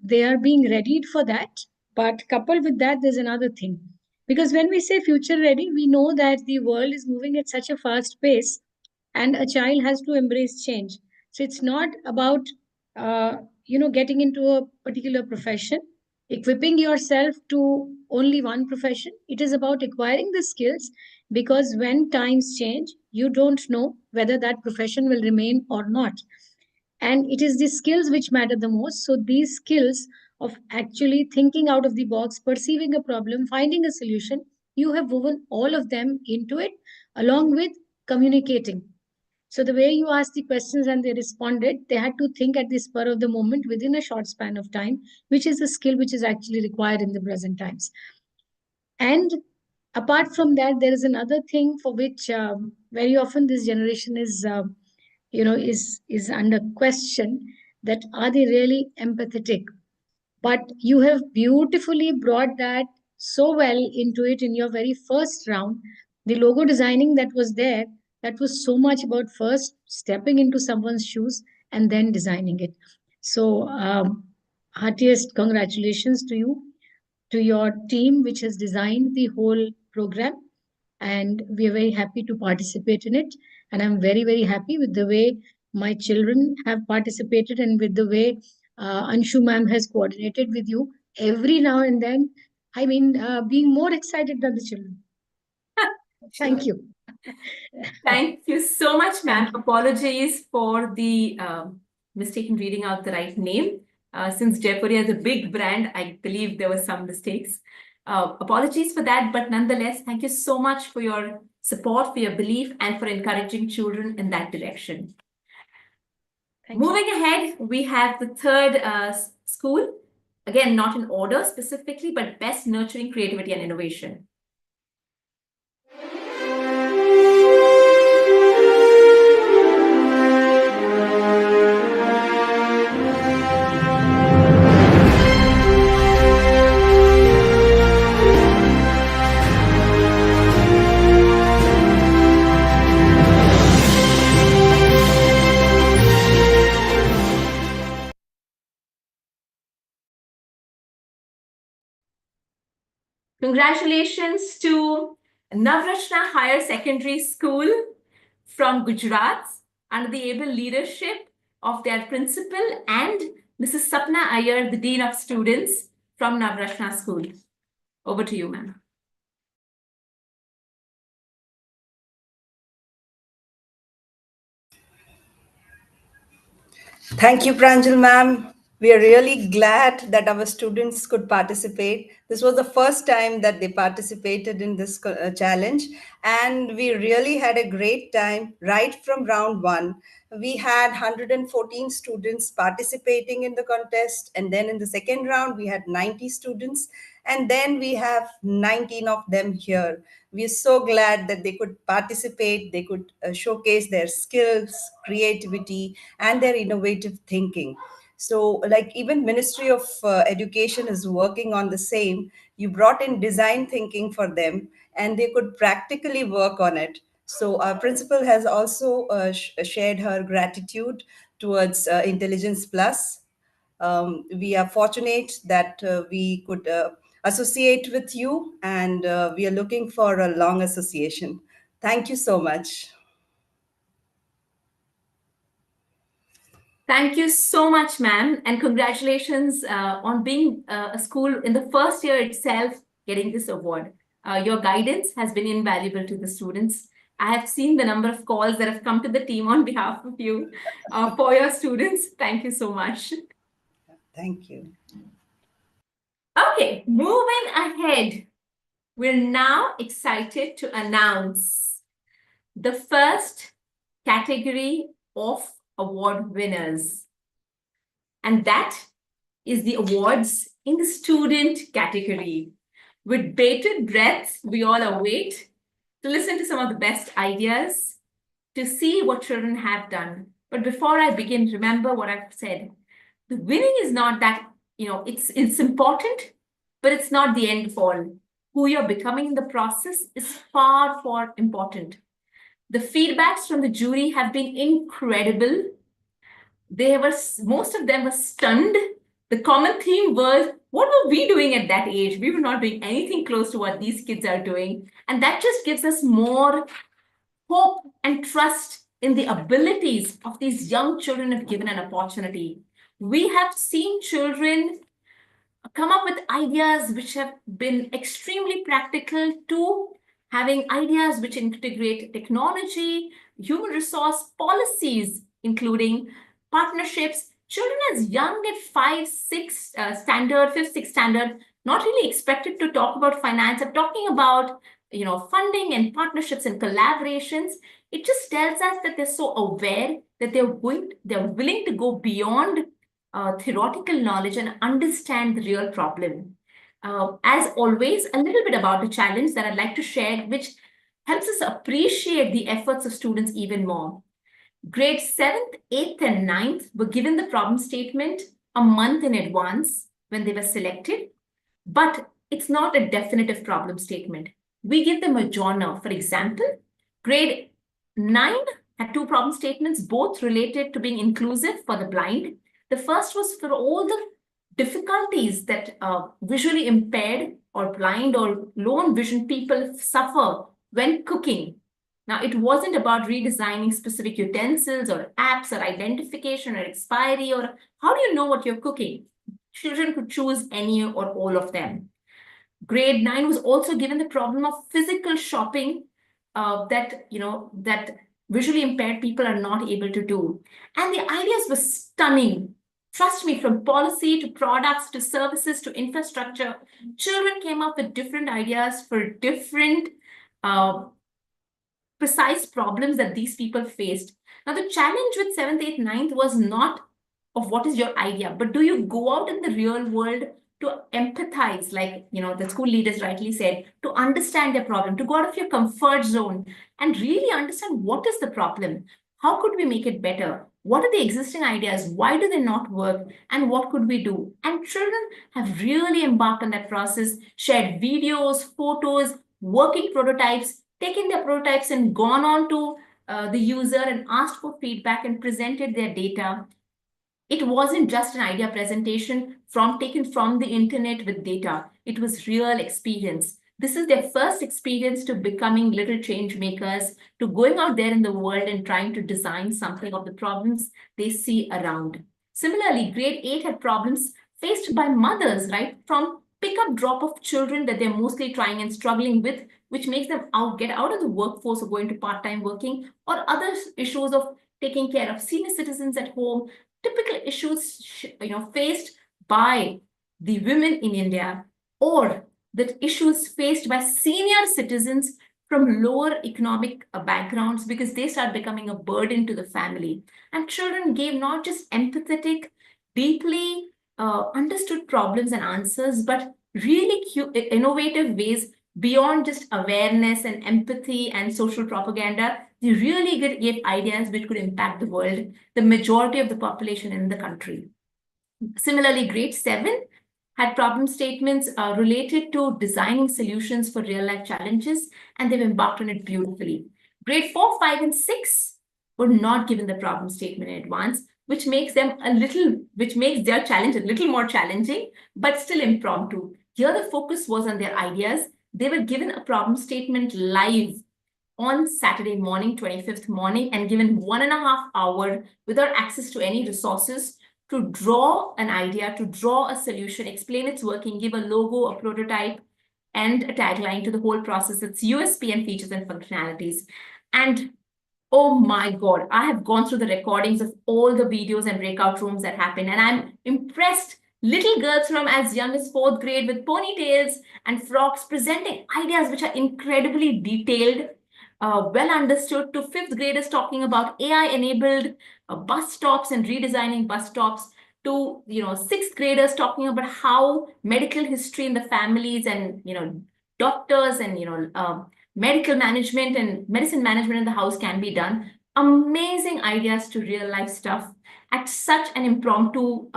They are being readied for that. But coupled with that, there's another thing. Because when we say future ready, we know that the world is moving at such a fast pace, and a child has to embrace change. So it's not about, getting into a particular profession, equipping yourself to only one profession. It is about acquiring the skills, because when times change, you don't know whether that profession will remain or not, and it is the skills which matter the most. So these skills of actually thinking out of the box, perceiving a problem, finding a solution, you have woven all of them into it, along with communicating. So the way you asked the questions and they responded, they had to think at the spur of the moment within a short span of time, which is a skill which is actually required in the present times. And apart from that, there is another thing for which very often this generation is under question, that are they really empathetic? But you have beautifully brought that so well into it in your very first round. The logo designing that was there, that was so much about first stepping into someone's shoes and then designing it. So heartiest congratulations to you, to your team which has designed the whole program, and we are very happy to participate in it. And I'm very, very happy with the way my children have participated, and with the way Anshu ma'am has coordinated with you every now and then. I mean, being more excited than the children. Thank you. Thank you so much, ma'am. Thank you. Apologies for the mistake in reading out the right name. Since Jaipuria is a big brand, I believe there were some mistakes. Apologies for that, but nonetheless, thank you so much for your support, for your belief, and for encouraging children in that direction. Moving ahead, we have the third school. Again, not in order specifically, but best nurturing creativity and innovation. Congratulations to Navrachna Higher Secondary School from Gujarat under the able leadership of their principal and Mrs. Sapna Iyer, the Dean of Students from Navrachna School. Over to you, ma'am. Thank you, Pranjal ma'am. We are really glad that our students could participate. This was the first time that they participated in this challenge, and we really had a great time right from round one. We had 114 students participating in the contest, and then in the second round, we had 90 students, and then we have 19 of them here. We are so glad that they could participate, they could showcase their skills, creativity, and their innovative thinking. So like even Ministry of Education is working on the same. You brought in design thinking for them and they could practically work on it. So our principal has also shared her gratitude towards Intelligence Plus. We are fortunate that we could associate with you, and we are looking for a long association. Thank you so much. Thank you so much, ma'am, and congratulations on being a school in the first year itself getting this award. Your guidance has been invaluable to the students. I have seen the number of calls that have come to the team on behalf of you for your students. Thank you so much. Thank you. Okay, moving ahead, we're now excited to announce the first category of award winners. And that is the awards in the student category. With bated breath, we all await to listen to some of the best ideas, to see what children have done. But before I begin, remember what I've said. The winning is not that, it's important, but it's not the end of all. Who you're becoming in the process is far, far important. The feedbacks from the jury have been incredible. Most of them were stunned. The common theme was, what were we doing at that age? We were not doing anything close to what these kids are doing. And that just gives us more hope and trust in the abilities of these young children if given an opportunity. We have seen children come up with ideas which have been extremely practical to having ideas which integrate technology, human resource policies, including partnerships. Children as young at 5, 6 standard, 5th, 6th standard, not really expected to talk about finance. I'm talking about funding and partnerships and collaborations. It just tells us that they're so aware that they're willing to go beyond theoretical knowledge and understand the real problem. As always, a little bit about the challenge that I'd like to share, which helps us appreciate the efforts of students even more. Grade 7th, 8th, and 9th were given the problem statement a month in advance when they were selected, but it's not a definitive problem statement. We give them a genre. For example, grade 9 had 2 problem statements, both related to being inclusive for the blind. The first was for all the difficulties that visually impaired or blind or low vision people suffer when cooking. Now, it wasn't about redesigning specific utensils or apps or identification or expiry or how do you know what you're cooking? Children could choose any or all of them. Grade 9 was also given the problem of physical shopping that visually impaired people are not able to do. And the ideas were stunning. Trust me, from policy to products to services to infrastructure, children came up with different ideas for different precise problems that these people faced. Now, the challenge with 7th, 8th, 9th was not of what is your idea, but do you go out in the real world to empathize, like the school leaders rightly said, to understand their problem, to go out of your comfort zone and really understand what is the problem, how could we make it better, what are the existing ideas, why do they not work, and what could we do? And children have really embarked on that process, shared videos, photos, working prototypes, taken their prototypes and gone on to the user and asked for feedback and presented their data. It wasn't just an idea presentation taken from the internet with data. It was real experience. This is their first experience to becoming little change makers, to going out there in the world and trying to design something of the problems they see around. Similarly, grade 8 had problems faced by mothers, right? From pick-up drop of children that they're mostly trying and struggling with, which makes them get out of the workforce or going to part-time working, or other issues of taking care of senior citizens at home, typical issues faced by the women in India, or the issues faced by senior citizens from lower economic backgrounds, because they start becoming a burden to the family. And children gave not just empathetic, deeply understood problems and answers, but really innovative ways beyond just awareness and empathy and social propaganda. They really gave ideas which could impact the world, the majority of the population in the country. Similarly, grade 7 had problem statements related to designing solutions for real life challenges, and they've embarked on it beautifully. Grade 4, 5, and 6 were not given the problem statement in advance, which makes their challenge a little more challenging, but still impromptu. Here, the focus was on their ideas. They were given a problem statement live on Saturday morning, 25th morning, and given 1.5 hours without access to any resources to draw an idea, to draw a solution, explain its working, give a logo, a prototype, and a tagline to the whole process, its USP and features and functionalities. And oh my God, I have gone through the recordings of all the videos and breakout rooms that happened, and I'm impressed. Little girls from as young as 4th grade with ponytails and frocks presenting ideas which are incredibly detailed, well understood, to 5th graders talking about AI-enabled bus stops and redesigning bus stops, to 6th graders talking about how medical history in the families and doctors and medical management and medicine management in the house can be done. Amazing ideas to real life stuff at such an impromptu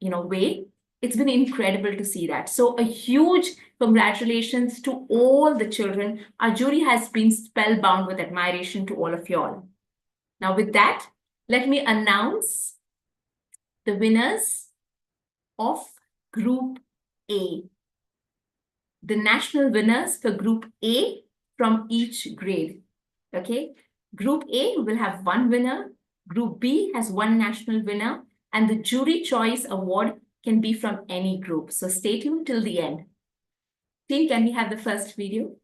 way. It's been incredible to see that. So a huge congratulations to all the children. Our jury has been spellbound with admiration to all of y'all. Now with that, let me announce the winners of Group A. The national winners for Group A from each grade. Okay, Group A will have 1 winner, Group B has 1 national winner, and the jury choice award can be from any group. So stay tuned till the end. Team, can we have the first video?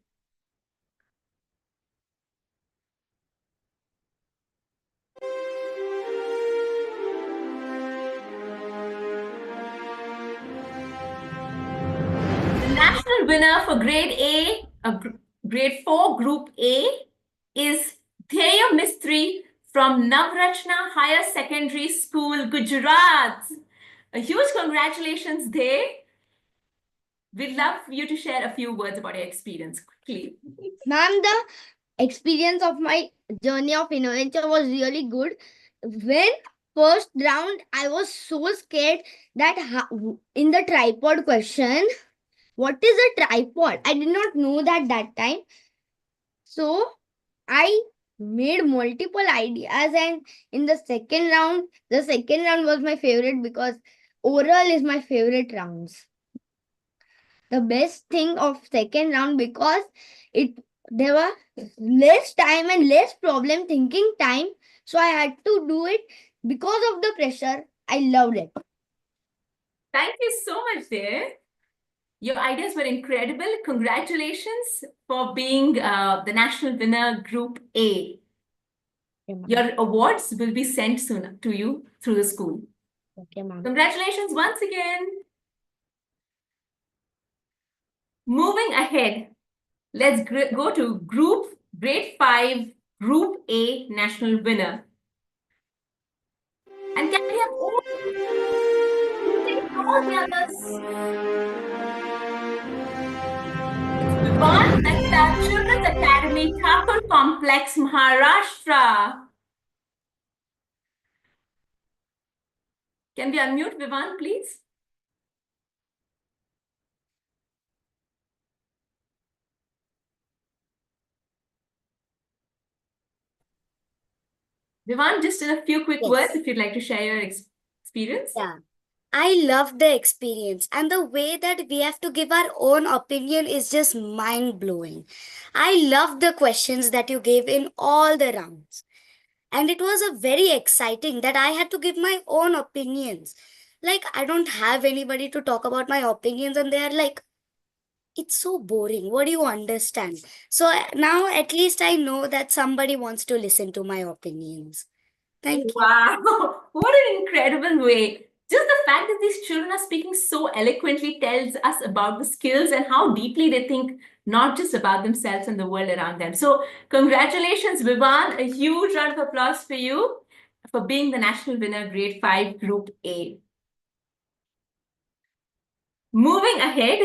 The national winner for grade A, grade 4, Group A, is Dheya Mistry from Navrachna Higher Secondary School, Gujarat. A huge congratulations, Dhey. We'd love you to share a few words about your experience quickly. Ma'am, the experience of my journey of Innoventure was really good. When first round, I was so scared that in the tripod question, what is a tripod? I did not know that time. So I made multiple ideas, and in the second round was my favorite because oral is my favorite rounds. The best thing of second round because there were less time and less problem thinking time, so I had to do it because of the pressure. I loved it. Thank you so much, dear. Your ideas were incredible. Congratulations for being the national winner, Group A. Your awards will be sent soon to you through the school. Okay, ma'am. Congratulations once again. Moving ahead, let's go to grade 5, Group A national winner. And can we have all the others? It's Vivan Mehta Children's Academy, Thakur Complex, Maharashtra. Can we unmute Vivan, please? Vivan, just in a few quick words, if you'd like to share your experience. Yeah. I love the experience, and the way that we have to give our own opinion is just mind blowing. I love the questions that you gave in all the rounds. And it was a very exciting that I had to give my own opinions. Like, I don't have anybody to talk about my opinions, and they are like, it's so boring. What do you understand? So now at least I know that somebody wants to listen to my opinions. Thank you. Wow. what an incredible way. Just the fact that these children are speaking so eloquently tells us about the skills and how deeply they think, not just about themselves and the world around them. So, congratulations, Vivan. A huge round of applause for you for being the national winner, Grade 5, Group A. Moving ahead,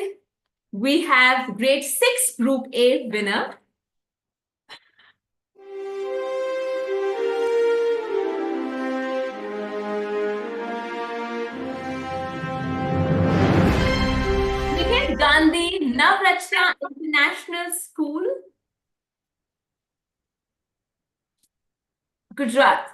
we have Grade 6, Group A winner. Nikhil Gandhi, Navrachna International School, Gujarat.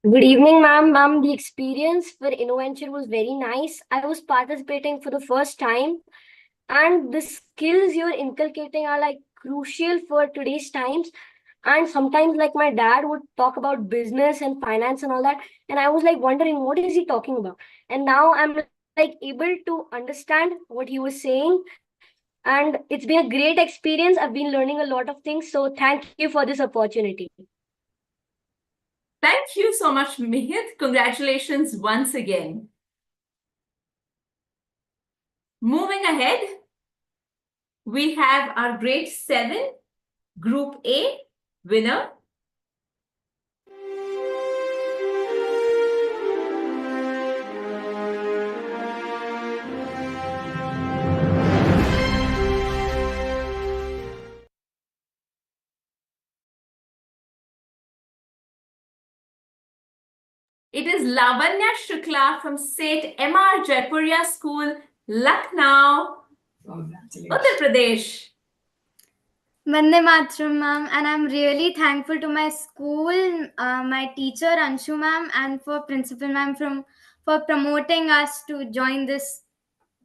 Good evening, ma'am. Ma'am, the experience for Innoventure was very nice. I was participating for the first time, and the skills you're inculcating are like crucial for today's times. And sometimes, like, my dad would talk about business and finance and all that, and I was like wondering, what is he talking about? And now I'm like able to understand what he was saying. And it's been a great experience. I've been learning a lot of things. So thank you for this opportunity. Thank you so much, Mihit. Congratulations once again. Moving ahead, we have our Grade 7, Group A winner. It is Lavanya Shukla from St. M.R. Jaipuria School, Lucknow, Uttar Pradesh. Vande Mataram, ma'am, and I'm really thankful to my school, my teacher Anshu ma'am, and for principal ma'am for promoting us to join this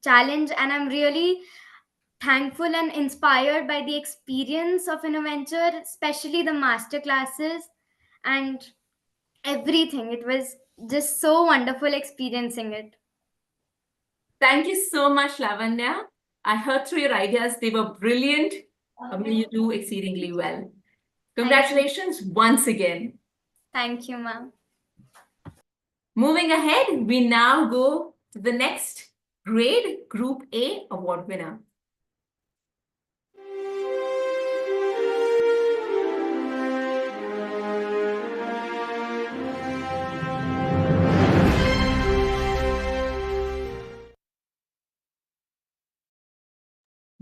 challenge. And I'm really thankful and inspired by the experience of Innoventure, especially the master classes and everything. It was just so wonderful experiencing it. Thank you so much, Lavanya. I heard through your ideas, they were brilliant. You do exceedingly well. Congratulations once again. Thank you, ma'am. Moving ahead, we now go to the next grade, Group A award winner.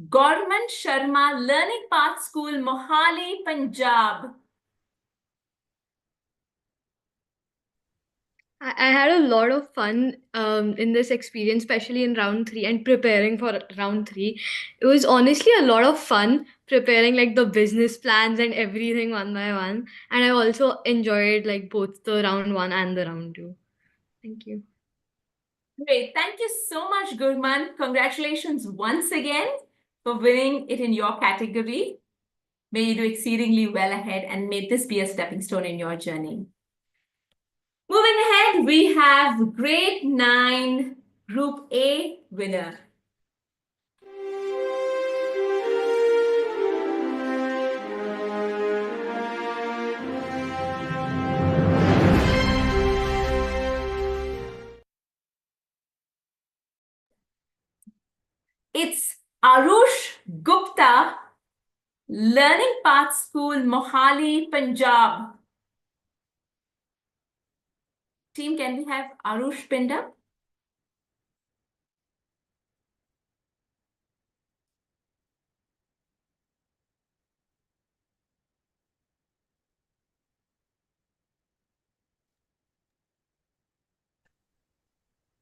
Gorman Sharma Learning Path School, Mohali, Punjab. I had a lot of fun in this experience, especially in round three and preparing for round three. It was honestly a lot of fun preparing like the business plans and everything one by one. And I also enjoyed like both the round one and the round two. Thank you. Great. Thank you so much, Gurman. Congratulations once again for winning it in your category. May you do exceedingly well ahead and may this be a stepping stone in your journey. Moving ahead, we have Grade 9 Group A winner. It's Arush Gupta, Learning Path School, Mohali, Punjab. Team, can we have Arush pinned up?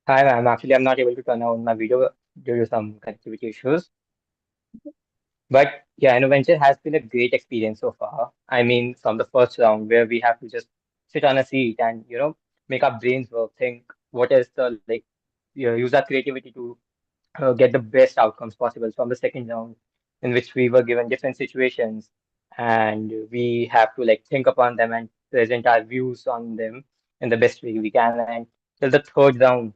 Hi, ma'am. Actually, I'm not able to turn on my video due to some connectivity issues. But yeah, Innoventure has been a great experience so far. I mean, from the first round where we have to just sit on a seat and, make our brains work, think what is the use our creativity to get the best outcomes possible. From the second round, in which we were given different situations and we have to like think upon them and present our views on them in the best way we can. And till the third round,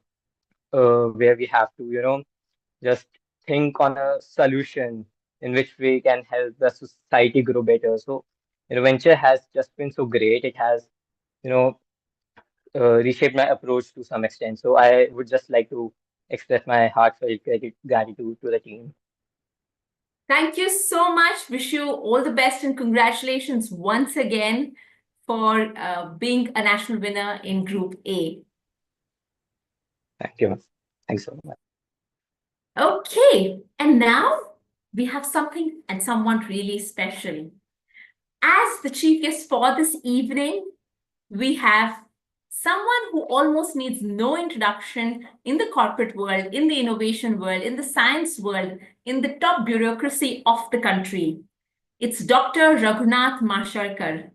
where we have to, just think on a solution in which we can help the society grow better. So, Innoventure has just been so great. It has, you know, reshaped my approach to some extent. So, I would just like to express my heartfelt gratitude to the team. Thank you so much. Wish you all the best and congratulations once again for being a national winner in Group A. Thank you. Thanks so much. Okay, and now we have something and someone really special. As the chief guest for this evening, we have someone who almost needs no introduction in the corporate world, in the innovation world, in the science world, in the top bureaucracy of the country. It's Dr. Raghunath Masharkar,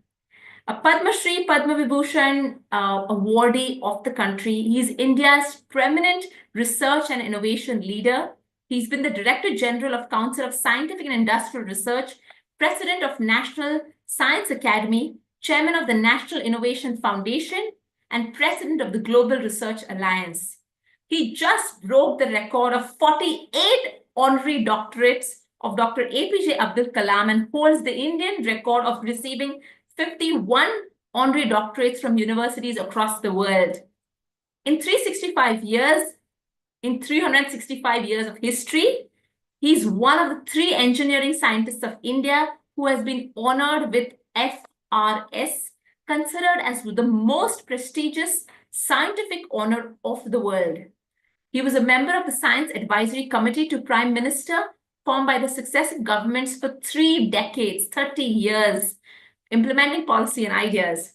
a Padma Shri, Padma Vibhushan awardee of the country. He's India's preeminent research and innovation leader. He's been the Director General of Council of Scientific and Industrial Research, President of National Science Academy, Chairman of the National Innovation Foundation, and President of the Global Research Alliance. He just broke the record of 48 honorary doctorates of Dr. APJ Abdul Kalam and holds the Indian record of receiving 51 honorary doctorates from universities across the world. In 365 years, in 365 years of history, he's one of the 3 engineering scientists of India who has been honored with FRS, considered as the most prestigious scientific honor of the world. He was a member of the Science Advisory Committee to Prime Minister, formed by the successive governments for 3 decades, 30 years, implementing policy and ideas.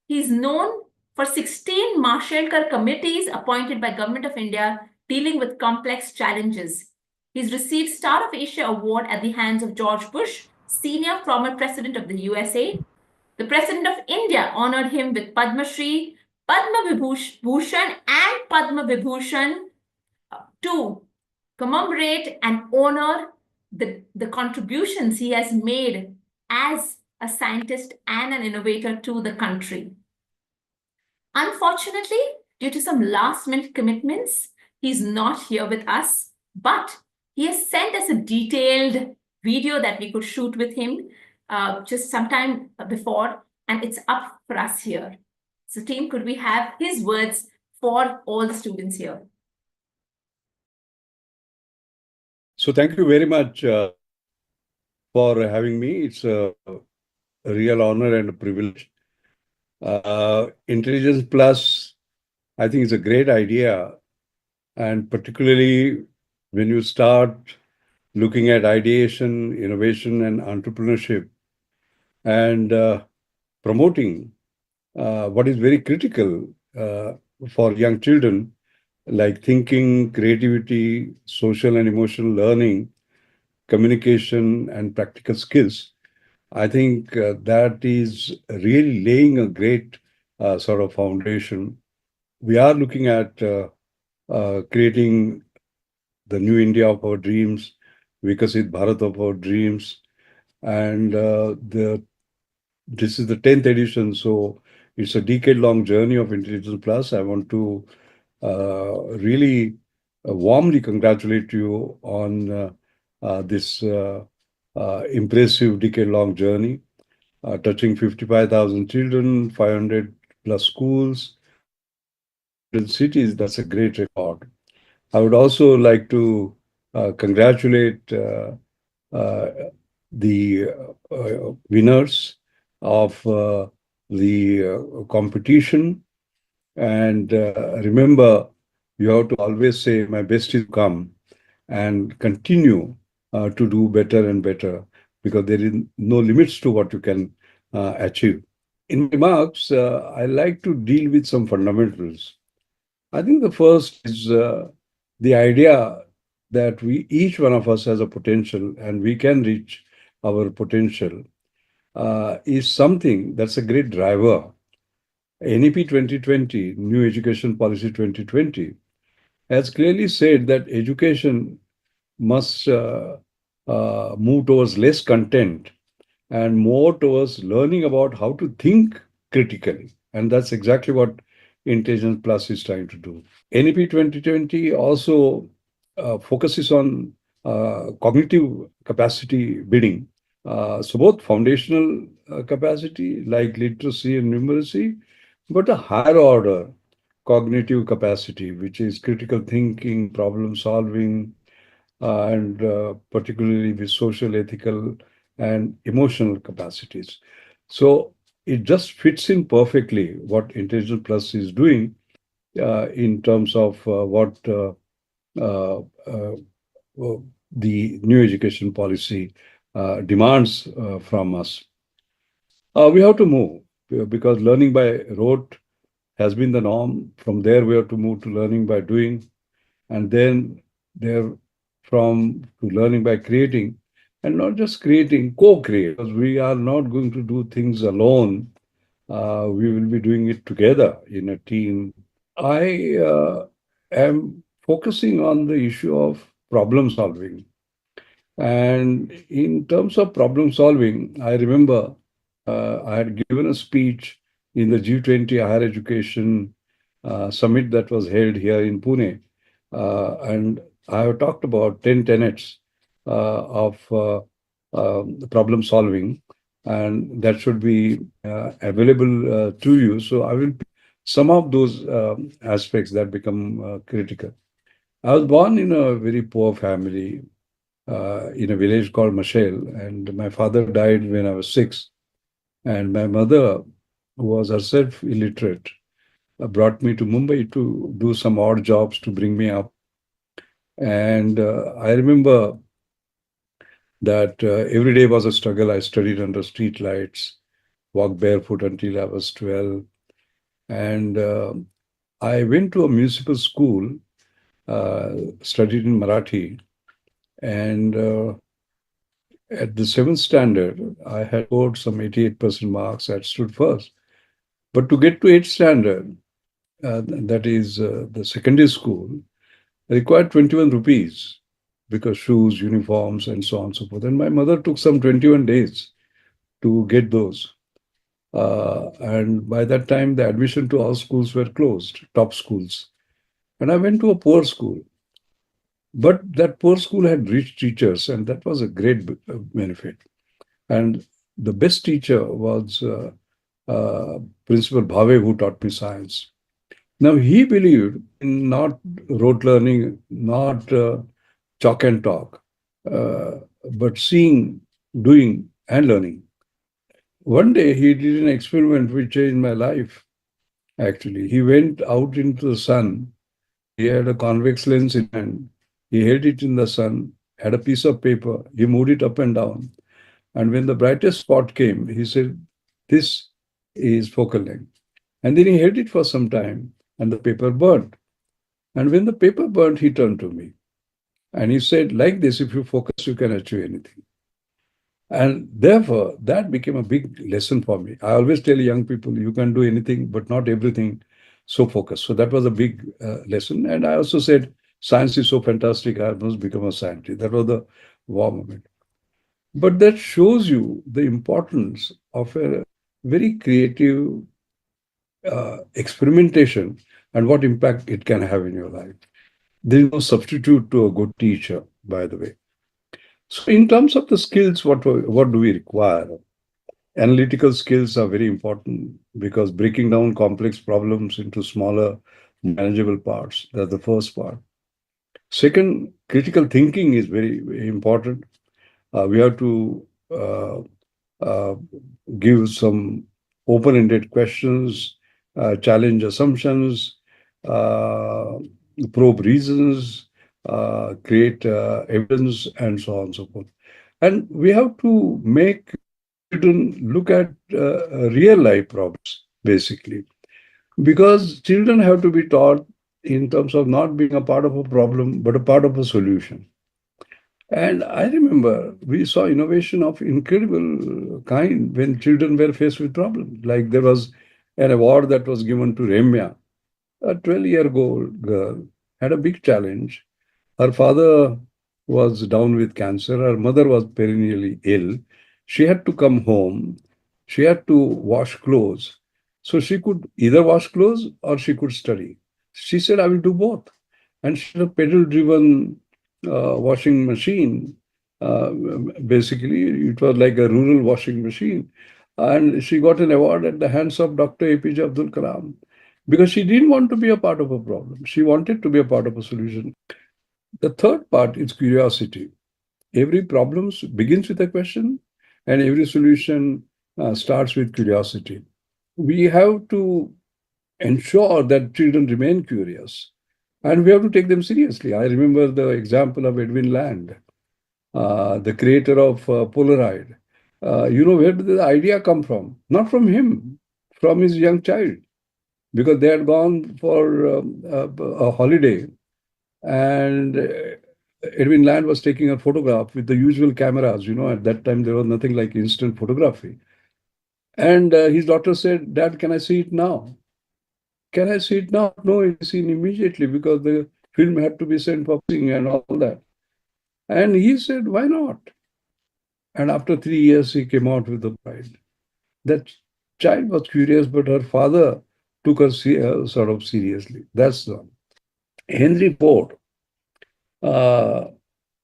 He's known for 16 Mashelkar committees appointed by Government of India dealing with complex challenges. He's received Star of Asia Award at the hands of George Bush, senior former president of the USA. The President of India honored him with Padma Shri, Padma Vibhushan and Padma Vibhushan to commemorate and honor the contributions he has made as a scientist and an innovator to the country. Unfortunately, due to some last-minute commitments, he's not here with us, but he has sent us a detailed video that we could shoot with him just sometime before, and it's up for us here. So team, could we have his words for all the students here? So thank you very much for having me. It's a real honor and a privilege. Intelligence Plus, I think, is a great idea, and particularly when you start looking at ideation, innovation, and entrepreneurship, and promoting what is very critical for young children, like thinking, creativity, social and emotional learning, communication, and practical skills. I think that is really laying a great sort of foundation. We are looking at creating the new India of our dreams, Vikasit Bharat of our dreams, and this is the 10th edition, so it's a decade-long journey of Intelligence Plus. I want to really warmly congratulate you on this impressive decade-long journey, touching 55,000 children, 500 plus schools, cities. That's a great record. I would also like to congratulate the winners of the competition. And remember, you have to always say, my best is to come, and continue to do better and better, because there is no limits to what you can achieve. In my remarks, I like to deal with some fundamentals. I think the first is the idea that each one of us has a potential and we can reach our potential is something that's a great driver. NEP 2020, New Education Policy 2020, has clearly said that education must move towards less content and more towards learning about how to think critically. And that's exactly what Intelligence Plus is trying to do. NEP 2020 also focuses on cognitive capacity building. So both foundational capacity like literacy and numeracy, but a higher order cognitive capacity, which is critical thinking, problem solving, and particularly with social, ethical, and emotional capacities. So it just fits in perfectly what Intelligence Plus is doing in terms of what uh, uh, the new education policy demands from us. We have to move because learning by rote has been the norm. From there, we have to move to learning by doing, and then there from to learning by creating, and not just creating, co-create. Because we are not going to do things alone. We will be doing it together in a team. I am focusing on the issue of problem solving. And in terms of problem solving, I remember I had given a speech in the G20 Higher Education Summit that was held here in Pune. And I have talked about 10 tenets of problem solving, and that should be available to you. So I will some of those aspects that become critical. I was born in a very poor family in a village called Mashel, and my father died when I was 6. And my mother, who was herself illiterate, brought me to Mumbai to do some odd jobs to bring me up. And I remember that every day was a struggle. I studied under street lights, walked barefoot until I was 12. And I went to a municipal school, studied in Marathi. And at the 7th standard, I had scored some 88% marks. I had stood first. But to get to 8th standard, that is the secondary school, required 21 rupees because shoes, uniforms, and so on and so forth. And my mother took some 21 days to get those. And by that time, the admission to all schools were closed, top schools. And I went to a poor school. But that poor school had rich teachers, and that was a great benefit. And the best teacher was Principal Bhave, who taught me science. Now, he believed in not rote learning, not chalk and talk, but seeing, doing, and learning. One day, he did an experiment which changed my life, actually. He went out into the sun. He had a convex lens in hand. He held it in the sun, had a piece of paper. He moved it up and down. And when the brightest spot came, he said, "This is focal length." And then he held it for some time, and the paper burned. And when the paper burned, he turned to me and he said, "Like this, if you focus, you can achieve anything." And therefore, that became a big lesson for me. I always tell young people, you can do anything, but not everything. So focus. So that was a big lesson. And I also said, science is so fantastic, I must become a scientist. That was the wow moment. But that shows you the importance of a very creative experimentation and what impact it can have in your life. There is no substitute to a good teacher, by the way. So, in terms of the skills, what do we require? Analytical skills are very important because breaking down complex problems into smaller, manageable parts, that's the first part. Second, critical thinking is very, very important. We have to uh, give some open-ended questions, challenge assumptions, uh, probe reasons, create evidence, and so on and so forth. And we have to make children look at real life problems, basically, because children have to be taught in terms of not being a part of a problem, but a part of a solution. And I remember we saw innovation of incredible kind when children were faced with problems. Like there was an award that was given to Remya, a 12-year-old girl, had a big challenge. Her father was down with cancer. Her mother was perennially ill. She had to come home. She had to wash clothes. So she could either wash clothes or she could study. She said, "I will do both." And she had a pedal driven washing machine. Basically, it was like a rural washing machine. And she got an award at the hands of Dr. APJ Abdul Kalam because she didn't want to be a part of a problem. She wanted to be a part of a solution. The third part is curiosity. Every problem begins with a question, and every solution starts with curiosity. We have to ensure that children remain curious, and we have to take them seriously. I remember the example of Edwin Land, the creator of Polaroid. Where did the idea come from? Not from him, from his young child, because they had gone for a holiday, and Edwin Land was taking a photograph with the usual cameras. At that time, there was nothing like instant photography. And his daughter said, "Dad, can I see it now?" "Can I see it now?" "No, it's seen immediately because the film had to be sent for processing and all that." And he said, "Why not?" And after 3 years, he came out with the bride. That child was curious, but her father took her sort of seriously. That's one. Henry Ford, uh,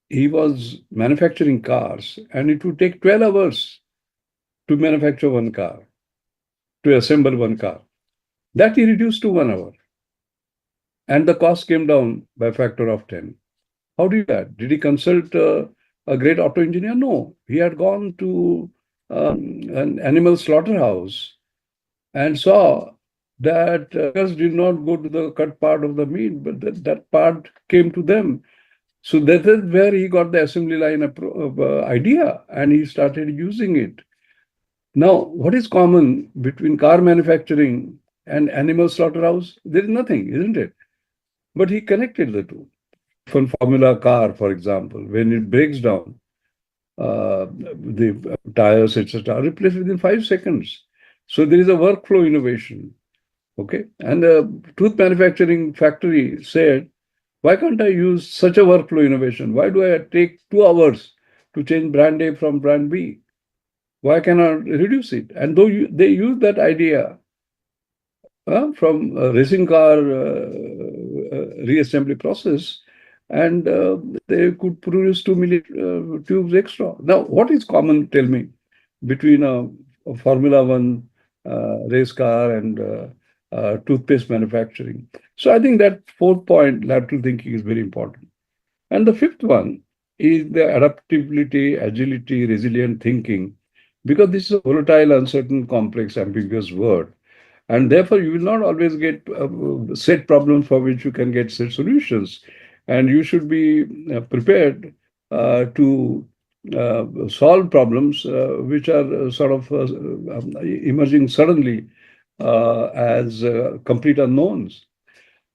he was manufacturing cars, and it would take 12 hours to manufacture one car, to assemble one car. That he reduced to 1 hour. And the cost came down by a factor of 10. How do you do that? Did he consult a great auto engineer? No. He had gone to an animal slaughterhouse and saw that workers did not go to the cut part of the meat, but that part came to them. So that is where he got the assembly line idea, and he started using it. Now, what is common between car manufacturing and animal slaughterhouse? There is nothing, isn't it? But he connected the two. For Formula car, for example, when it breaks down, the tires, etc., are replaced within 5 seconds. So there is a workflow innovation. Okay. And the tooth manufacturing factory said, "Why can't I use such a workflow innovation? Why do I take 2 hours to change brand A from brand B? Why cannot reduce it?" And though they use that idea from a racing car reassembly process, and they could produce 2 million tubes extra. Now, what is common, tell me, between a Formula One race car and toothpaste manufacturing? So I think that fourth point, lateral thinking, is very important. And the fifth one is the adaptability, agility, resilient thinking, because this is a volatile, uncertain, complex, ambiguous word. And therefore, you will not always get set problems for which you can get set solutions. And you should be prepared to solve problems which are sort of emerging suddenly as complete unknowns.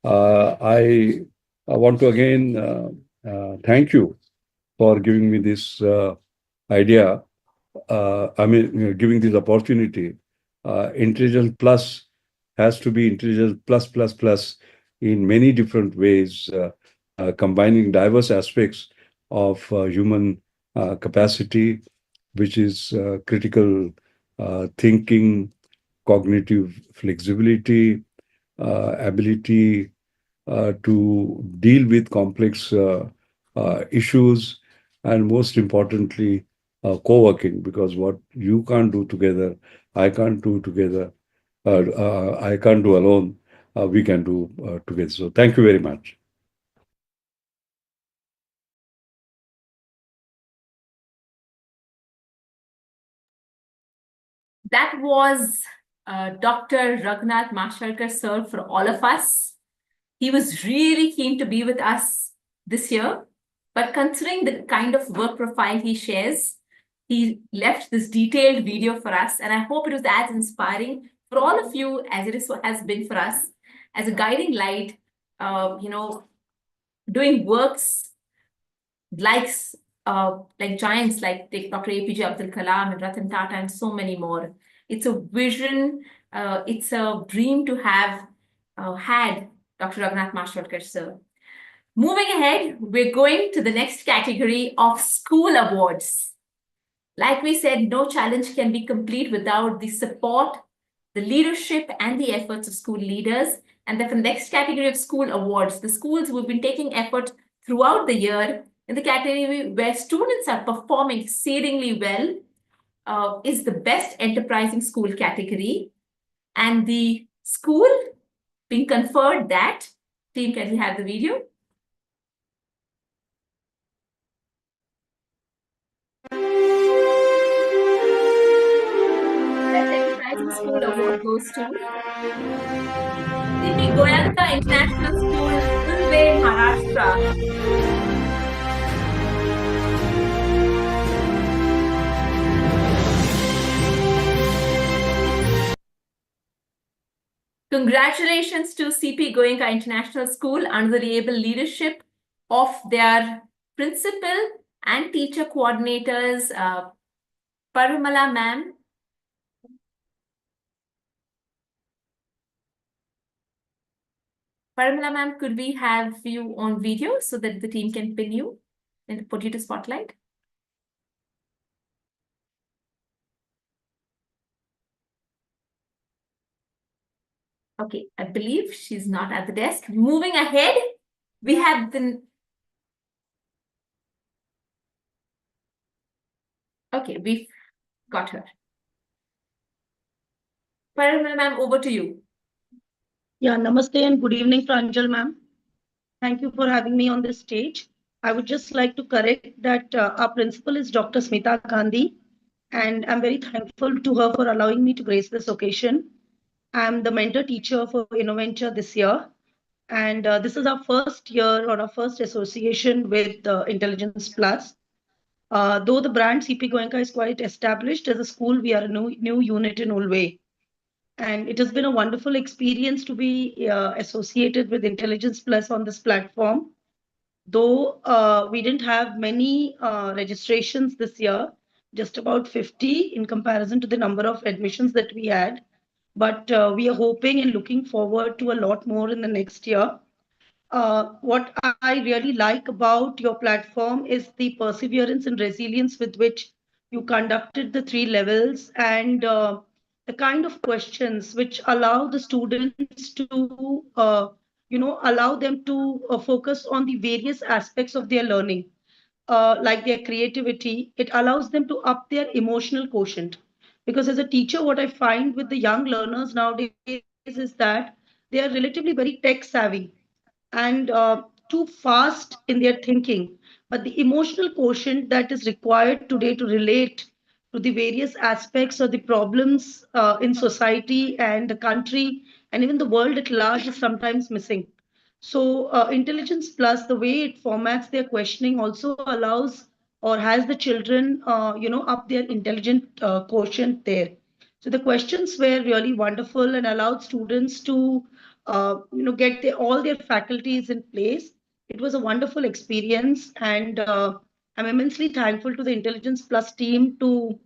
I want to again thank you for giving me this idea. Giving this opportunity. Intelligence Plus has to be Intelligence Plus Plus Plus in many different ways, combining diverse aspects of human capacity, which is critical thinking, cognitive flexibility, ability to deal with complex issues, and most importantly, co-working, because what you can't do together, I can't do together, I can't do alone, we can do together. So thank you very much. That was Dr. Raghunath Mashalkar sir for all of us. He was really keen to be with us this year, but considering the kind of work profile he shares, he left this detailed video for us, and I hope it was as inspiring for all of you as it has been for us, as a guiding light, doing works like giants like Dr. APJ Abdul Kalam and Ratan Tata and so many more. It's a vision, it's a dream to have had Dr. Raghunath Mashalkar sir. Moving ahead, we're going to the next category of school awards. Like we said, no challenge can be complete without the support, the leadership, and the efforts of school leaders. And then for the next category of school awards, the schools who've been taking effort throughout the year in the category where students are performing exceedingly well is the Best Enterprising School category. And the school being conferred that, team, can we have the video? Best Enterprising School award goes to CP Goenka International School, Ulve, Maharashtra. Congratulations to CP Goenka International School under the able leadership of their principal and teacher coordinators, Paramala ma'am. Paramala ma'am, could we have you on video so that the team can pin you and put you to spotlight? Okay, I believe she's not at the desk. Moving ahead, we have the... Okay, we've got her. Paramala ma'am, over to you. Yeah, namaste and good evening, Pranjal ma'am. Thank you for having me on this stage. I would just like to correct that our principal is Dr. Smita Gandhi, and I'm very thankful to her for allowing me to grace this occasion. I'm the mentor teacher for Innoventure this year, and this is our first year or our first association with Intelligence Plus. Though the brand CP Goenka is quite established as a school, we are a new unit in Ulve. And it has been a wonderful experience to be associated with Intelligence Plus on this platform. Though we didn't have many registrations this year, just about 50 in comparison to the number of admissions that we had. But we are hoping and looking forward to a lot more in the next year. What I really like about your platform is the perseverance and resilience with which you conducted the 3 levels and the kind of questions which allow the students to, allow them to focus on the various aspects of their learning, like their creativity. It allows them to up their emotional quotient. Because as a teacher, what I find with the young learners nowadays is that they are relatively very tech savvy and too fast in their thinking. But the emotional quotient that is required today to relate to the various aspects of the problems in society and the country and even the world at large is sometimes missing. So, Intelligence Plus, the way it formats their questioning also allows or has the children, up their intelligent quotient there. So the questions were really wonderful and allowed students to get all their faculties in place. It was a wonderful experience, and I'm immensely thankful to the Intelligence Plus team to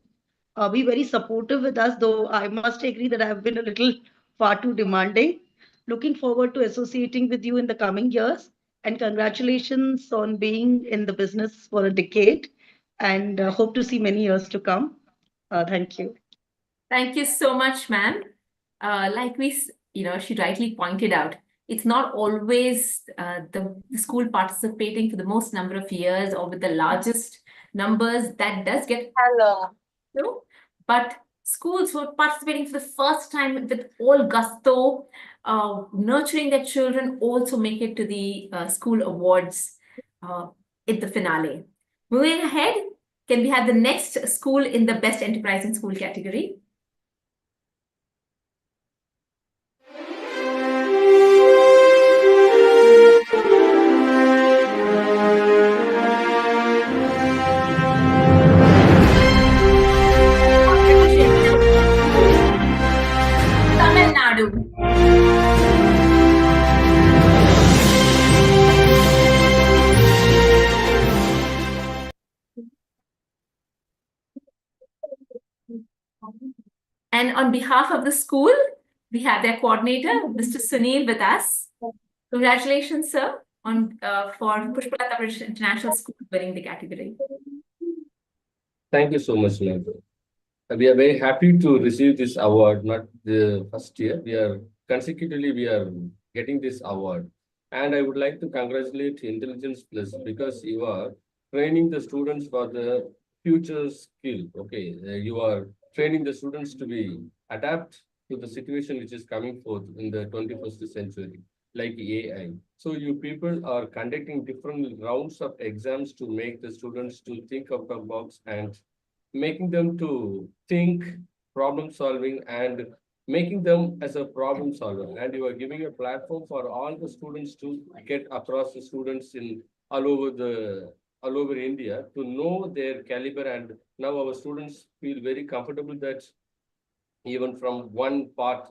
be very supportive with us, though I must agree that I have been a little far too demanding. Looking forward to associating with you in the coming years, and congratulations on being in the business for a decade, and hope to see many years to come. Thank you. Thank you so much, ma'am. Like she rightly pointed out, it's not always the school participating for the most number of years or with the largest numbers that does get hello. But schools who are participating for the first time with all gusto, nurturing their children, also make it to the school awards at the finale. Moving ahead, can we have the next school in the Best Enterprising School category? Tamil Nadu. And on behalf of the school, we have their coordinator, Mr. Sunil, with us. Congratulations, sir, on for Pushpalata International School winning the category. Thank you so much, ma'am. We are very happy to receive this award, not the first year. We are consecutively getting this award. And I would like to congratulate Intelligence Plus because you are training the students for the future skill. Okay, you are training the students to be adapt to the situation which is coming forth in the 21st century, like AI. So you people are conducting different rounds of exams to make the students to think out of the box and making them to think problem solving and making them as a problem solver. And you are giving a platform for all the students to get across the students in all over the all over India to know their caliber. And now our students feel very comfortable that even from one part,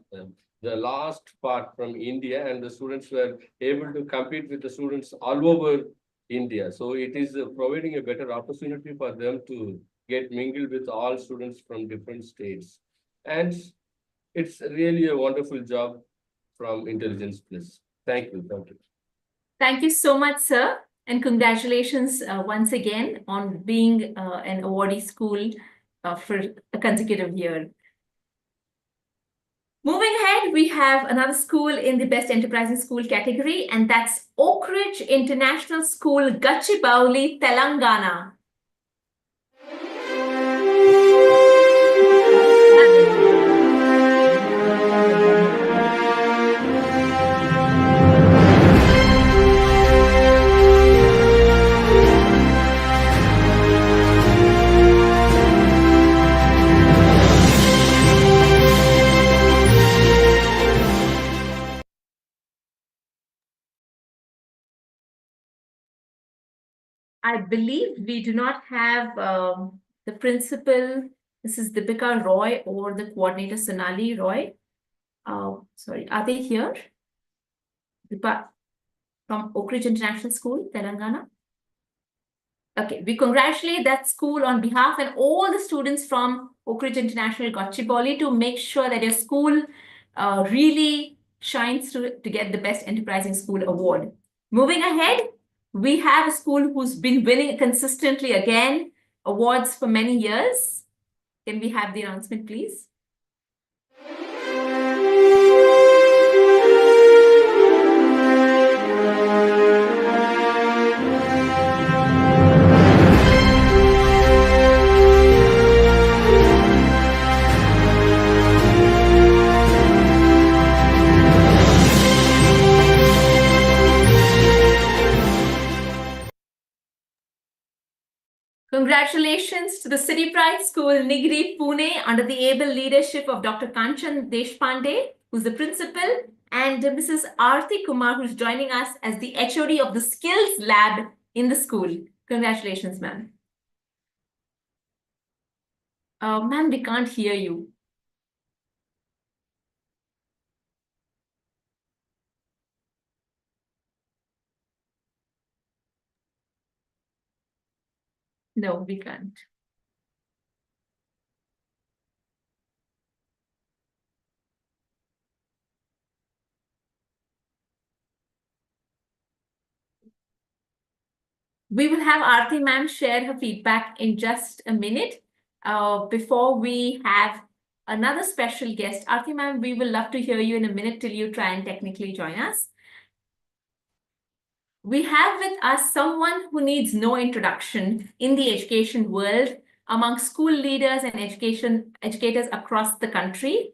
the last part from India, and the students were able to compete with the students all over India. So it is providing a better opportunity for them to get mingled with all students from different states. And it's really a wonderful job from Intelligence Plus. Thank you. Thank you. Thank you so much, sir. And congratulations once again on being an awardee school for a consecutive year. Moving ahead, we have another school in the Best Enterprising School category, and that's Oak Ridge International School, Gachibowli, Telangana. I believe we do not have the principal, this is Deepika Roy, or the coordinator Sonali Roy. Sorry, are they here? Deepa from Oak Ridge International School, Telangana. Okay, we congratulate that school on behalf and all the students from Oak Ridge International Gachibowli to make sure that your school really shines to get the Best Enterprising School Award. Moving ahead, we have a school who's been winning consistently again awards for many years. Can we have the announcement, please? Congratulations to the City Pride School, Nigri, Pune, under the able leadership of Dr. Kanchan Deshpande, who's the principal, and Mrs. Aarti Kumar, who's joining us as the HOD of the Skills Lab in the school. Congratulations, ma'am. Ma'am, we can't hear you. No, we can't. We will have Aarti ma'am share her feedback in just a minute. Before we have another special guest, Aarti ma'am, we will love to hear you in a minute till you try and technically join us. We have with us someone who needs no introduction in the education world among school leaders and educators across the country.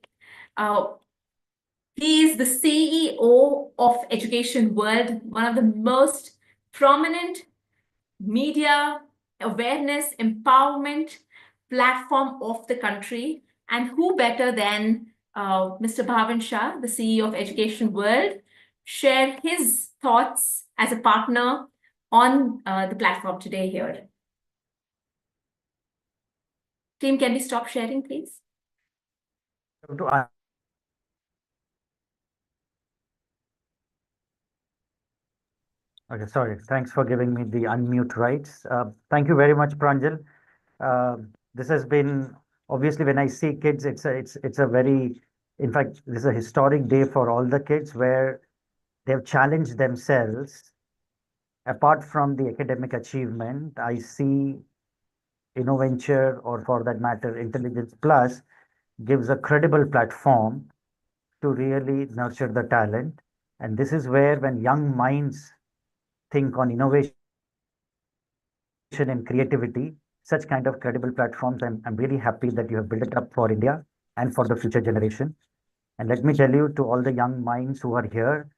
He is the CEO of Education World, one of the most prominent media awareness empowerment platform of the country. And who better than Mr. Bhavan Shah, the CEO of Education World, share his thoughts as a partner on the platform today here. Team, can we stop sharing, please? Okay, sorry. Thanks for giving me the unmute rights. Thank you very much, Pranjal. This has been, obviously, when I see kids, it's a very, in fact, this is a historic day for all the kids where they've challenged themselves. Apart from the academic achievement, I see Innoventure, or for that matter, Intelligence Plus, gives a credible platform to really nurture the talent. And this is where, when young minds think on innovation, and creativity, such kind of credible platforms. I'm really happy that you have built it up for India and for the future generation. And let me tell you to all the young minds who are here,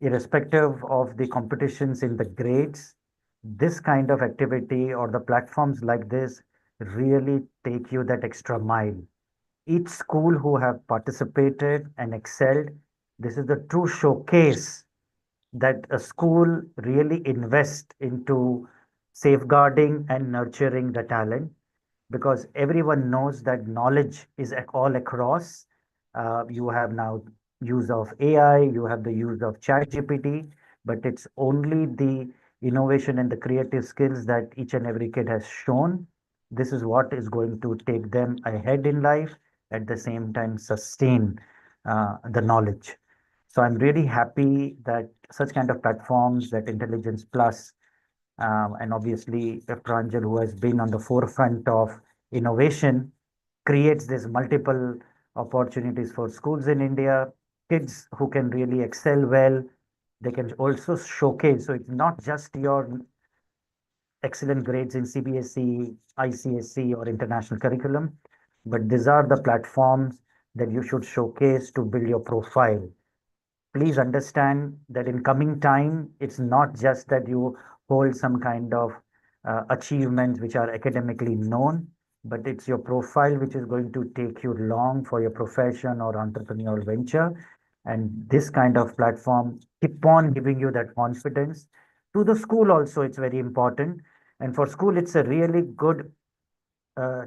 irrespective of the competitions in the grades, this kind of activity or the platforms like this really take you that extra mile. Each school who have participated and excelled, this is the true showcase that a school really invest into safeguarding and nurturing the talent, because everyone knows that knowledge is all across. You have now use of AI, you have the use of chat GPT, but it's only the innovation and the creative skills that each and every kid has shown. This is what is going to take them ahead in life, at the same time sustain the knowledge. So I'm really happy that such kind of platforms, that Intelligence Plus, and obviously Pranjal, who has been on the forefront of innovation, creates these multiple opportunities for schools in India, kids who can really excel well. They can also showcase. So it's not just your excellent grades in CBSE, ICSE, or international curriculum, but these are the platforms that you should showcase to build your profile. Please understand that in coming time, it's not just that you hold some kind of achievements which are academically known, but it's your profile which is going to take you long for your profession or entrepreneurial venture. And this kind of platform keep on giving you that confidence. To the school also, it's very important. And for school, it's a really good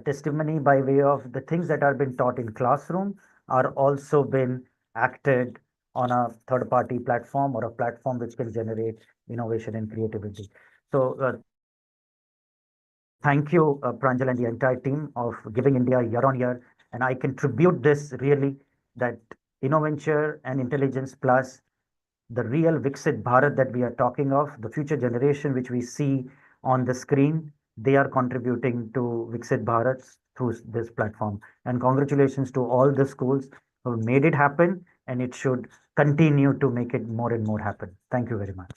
testimony by way of the things that are been taught in classroom are also been acted on a third party platform or a platform which can generate innovation and creativity. So thank you, Pranjal and the entire team of Giving India year on year. And I contribute this really that Innoventure and Intelligence Plus, the real Viksit Bharat that we are talking of, the future generation which we see on the screen, they are contributing to Viksit Bharat through this platform. And congratulations to all the schools who made it happen, and it should continue to make it more and more happen. Thank you very much.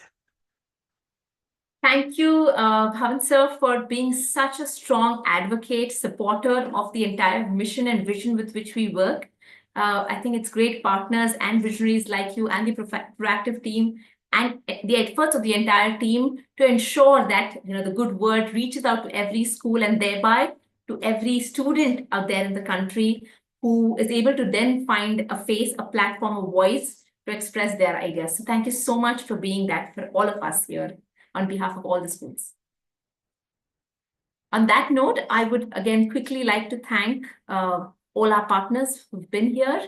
Thank you, Bhavan sir, for being such a strong advocate, supporter of the entire mission and vision with which we work. I think it's great partners and visionaries like you and the proactive team and the efforts of the entire team to ensure that the good word reaches out to every school and thereby to every student out there in the country who is able to then find a face, a platform, a voice to express their ideas. So thank you so much for being that for all of us here on behalf of all the schools. On that note, I would again quickly like to thank all our partners who've been here.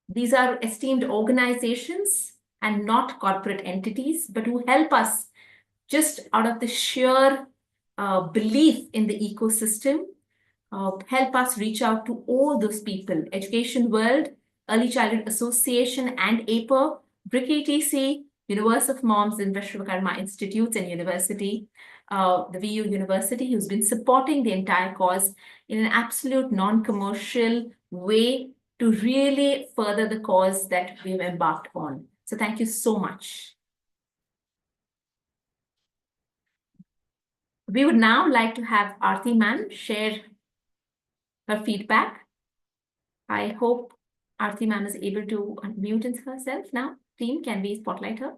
These are esteemed organizations and not corporate entities, but who help us just out of the sheer belief in the ecosystem, help us reach out to all those people, Education World, Early Childhood Association and APER, BRIC ETC, Universe of Moms and Vishwakarma Institutes and University, the VU University, who's been supporting the entire cause in an absolute non-commercial way to really further the cause that we've embarked on. So thank you so much. We would now like to have Aarti ma'am share her feedback. I hope Aarti ma'am is able to unmute herself now. Team, can we spotlight her?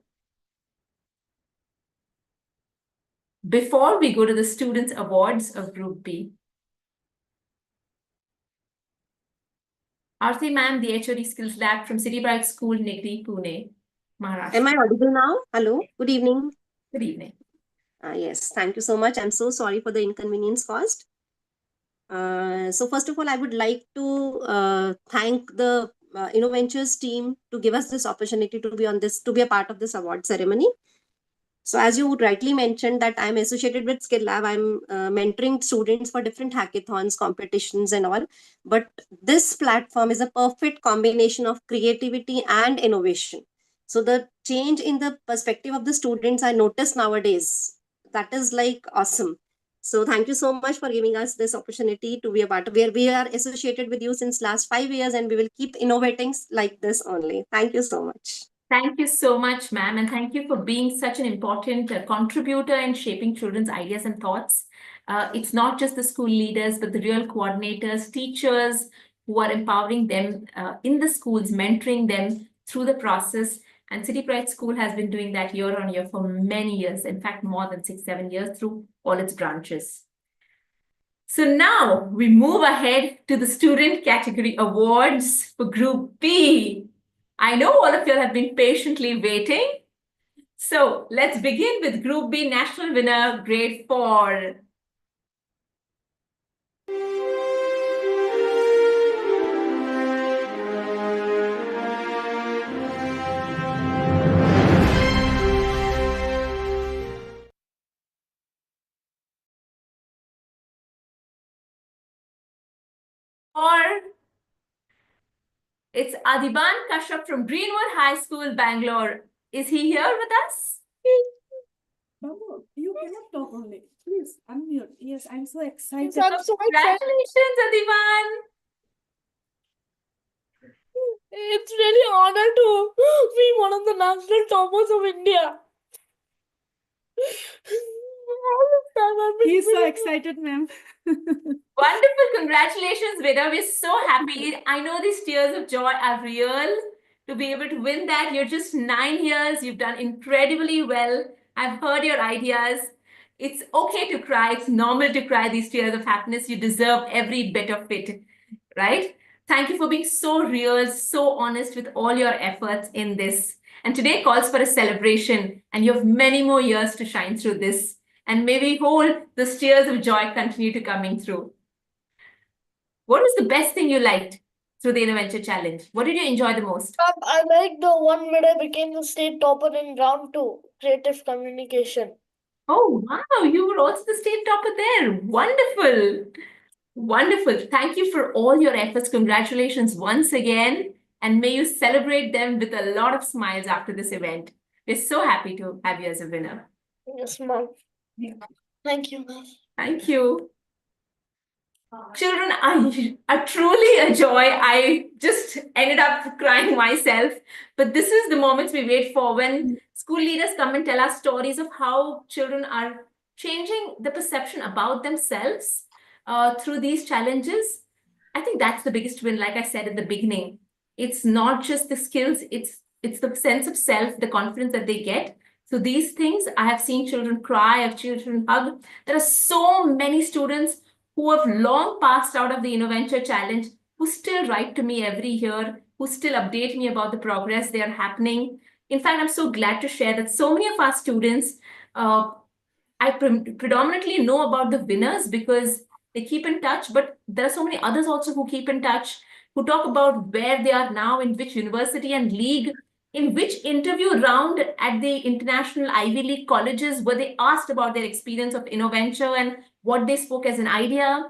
Before we go to the Students Awards of Group B, Aarti ma'am, the HOD Skills Lab from City Bright School, Nigri, Pune, Maharashtra. Am I audible now? Hello, good evening. Good evening. Yes, thank you so much. I'm so sorry for the inconvenience caused. So first of all, I would like to thank the Innoventures team to give us this opportunity to be a part of this award ceremony. So as you rightly mentioned that I'm associated with Skill Lab, I'm mentoring students for different hackathons, competitions and all. But this platform is a perfect combination of creativity and innovation. So the change in the perspective of the students I notice nowadays, that is like awesome. So thank you so much for giving us this opportunity to be a part of where we are associated with you since last 5 years, and we will keep innovating like this only. Thank you so much. Thank you so much, ma'am, and thank you for being such an important contributor in shaping children's ideas and thoughts. It's not just the school leaders, but the real coordinators, teachers who are empowering them in the schools, mentoring them through the process. And City Pride School has been doing that year on year for many years, in fact, more than 6-7 years through all its branches. So now we move ahead to the student category awards for Group B. I know all of you have been patiently waiting. So let's begin with Group B national winner, grade 4. Or it's Adiban Kashyap from Greenwood High School, Bangalore. Is he here with us? Babu, you cannot talk only. Please, unmute. Yes, I'm so excited. I'm so Congratulations, Adiban. It's really honor to be one of the national toppers of India. He's so excited, ma'am. Wonderful. Congratulations, Veda. We're so happy. I know these tears of joy are real to be able to win that. You're just 9 years. You've done incredibly well. I've heard your ideas. It's okay to cry. It's normal to cry these tears of happiness. You deserve every bit of it, right? Thank you for being so real, so honest with all your efforts in this. And today calls for a celebration, and you have many more years to shine through this. And may we hold those tears of joy continue to coming through. What was the best thing you liked through the Innoventure Challenge? What did you enjoy the most? I like the one where I became the state topper in round 2, creative communication. Oh, wow. You were also the state topper there. Wonderful. Wonderful. Thank you for all your efforts. Congratulations once again. And may you celebrate them with a lot of smiles after this event. We're so happy to have you as a winner. Yes, ma'am. Thank you, ma'am. Thank you. Children are truly a joy. I just ended up crying myself. But this is the moments we wait for when school leaders come and tell us stories of how children are changing the perception about themselves through these challenges. I think that's the biggest win, like I said in the beginning. It's not just the skills, it's the sense of self, the confidence that they get. So these things, I have seen children cry, I have children hug. There are so many students who have long passed out of the Innoventure Challenge, who still write to me every year, who still update me about the progress they are happening. In fact, I'm so glad to share that so many of our students, I predominantly know about the winners because they keep in touch, but there are so many others also who keep in touch, who talk about where they are now, in which university and league, in which interview round at the international Ivy League colleges were they asked about their experience of Innoventure and what they spoke as an idea.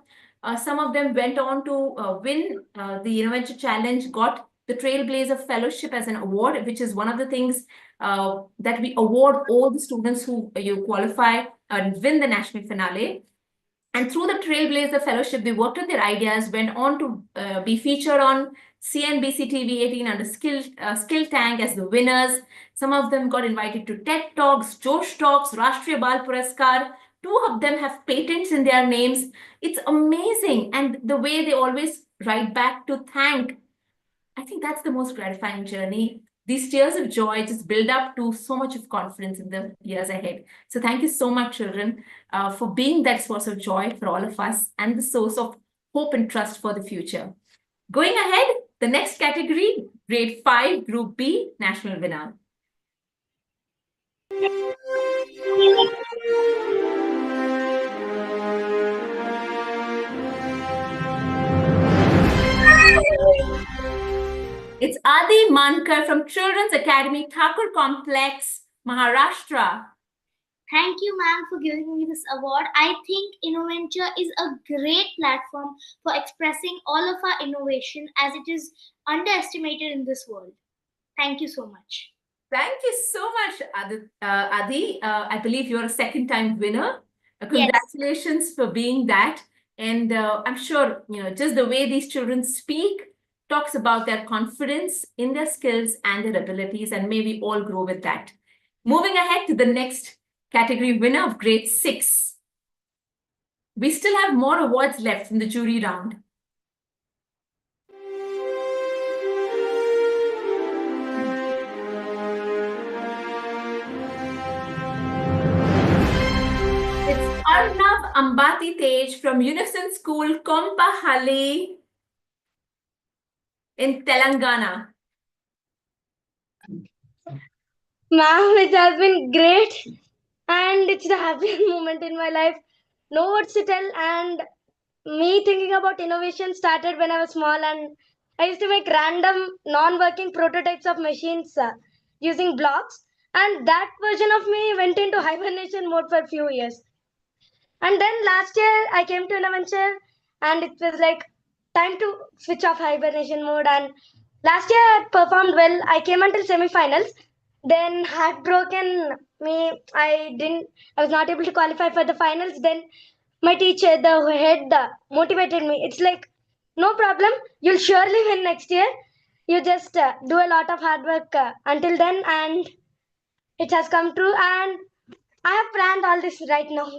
Some of them went on to win the Innoventure Challenge, got the Trailblazer Fellowship as an award, which is one of the things that we award all the students who you qualify and win the national finale. And through the Trailblazer Fellowship, they worked on their ideas, went on to be featured on CNBC TV 18 under Skill Tank as the winners. Some of them got invited to TED Talks, Josh Talks, Rashtriya Bal Puraskar. 2 of them have patents in their names. It's amazing. And the way they always write back to thank, I think that's the most gratifying journey. These tears of joy just build up to so much of confidence in the years ahead. So thank you so much, children, for being that source of joy for all of us and the source of hope and trust for the future. Going ahead, the next category, grade 5, group B, national winner. It's Adi Mankar from Children's Academy, Thakur Complex, Maharashtra. Thank you, ma'am, for giving me this award. I think Innoventure is a great platform for expressing all of our innovation as it is underestimated in this world. Thank you so much. Thank you so much, Adi. I believe you're a second-time winner. Congratulations for being that. And I'm sure, just the way these children speak talks about their confidence in their skills and their abilities, and may we all grow with that. Moving ahead to the next category winner of grade 6. We still have more awards left in the jury round. It's Arnav Ambati Tej from Unison School, Kompahali in Telangana. Ma'am, it has been great and it's the happiest moment in my life. No words to tell, and me thinking about innovation started when I was small, and I used to make random non-working prototypes of machines using blocks, and that version of me went into hibernation mode for a few years. And then last year I came to Innoventure and it was like time to switch off hibernation mode. And last year I performed well. I came until semi-finals. Then heartbroken me. I was not able to qualify for the finals. Then my teacher, the head, motivated me. It's like, no problem. You'll surely win next year. You just do a lot of hard work until then, and it has come true. And I have planned all this right now.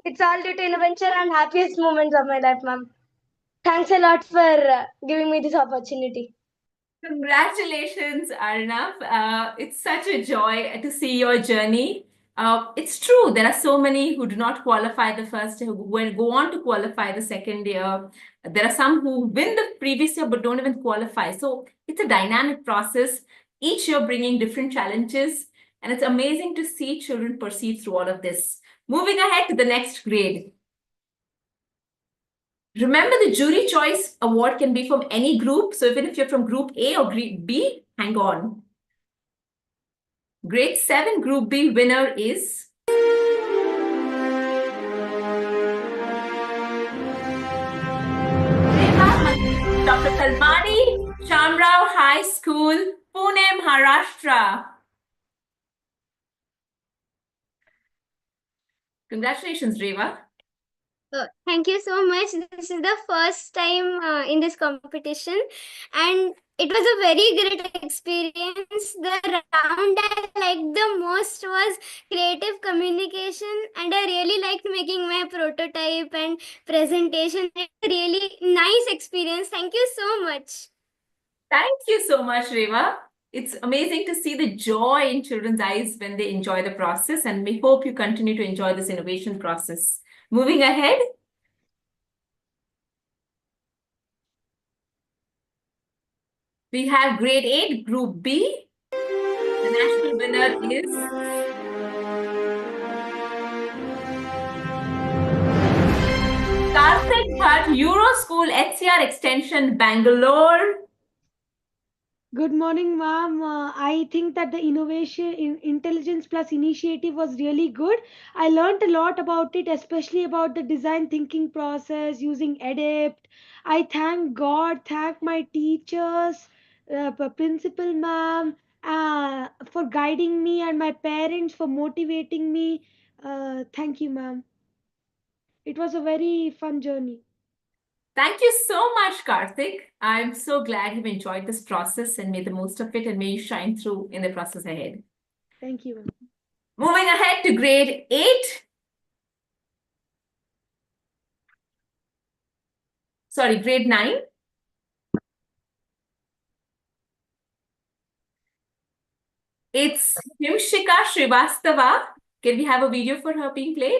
It's all due to Innoventure and happiest moments of my life, ma'am. Thanks a lot for giving me this opportunity. Congratulations, Arnav. It's such a joy to see your journey. It's true, there are so many who do not qualify the first year, who will go on to qualify the second year. There are some who win the previous year but don't even qualify. So it's a dynamic process, each year bringing different challenges. And it's amazing to see children proceed through all of this. Moving ahead to the next grade. Remember, the jury choice award can be from any group. So even if you're from group A or group B, hang on. Grade 7 group B winner is Dr. Kalmani Shamrao High School, Pune, Maharashtra. Congratulations, Reva. Thank you so much. This is the first time in this competition, and it was a very great experience. The round I liked the most was creative communication, and I really liked making my prototype and presentation. It's a really nice experience. Thank you so much. Thank you so much, Reva. It's amazing to see the joy in children's eyes when they enjoy the process, and we hope you continue to enjoy this innovation process. Moving ahead. We have grade 8, group B. The national winner is Karthik Bhatt, Euro School, HCR Extension, Bangalore. Good morning, ma'am. I think that the innovation in Intelligence Plus initiative was really good. I learned a lot about it, especially about the design thinking process using Adapt. I thank God, thank my teachers, principal ma'am, for guiding me, and my parents for motivating me. Thank you, ma'am. It was a very fun journey. Thank you so much, Karthik. I'm so glad you've enjoyed this process and made the most of it, and may you shine through in the process ahead. Thank you, ma'am. Moving ahead to grade 8. Sorry, grade 9. It's Himshika Srivastava. Can we have a video for her being played?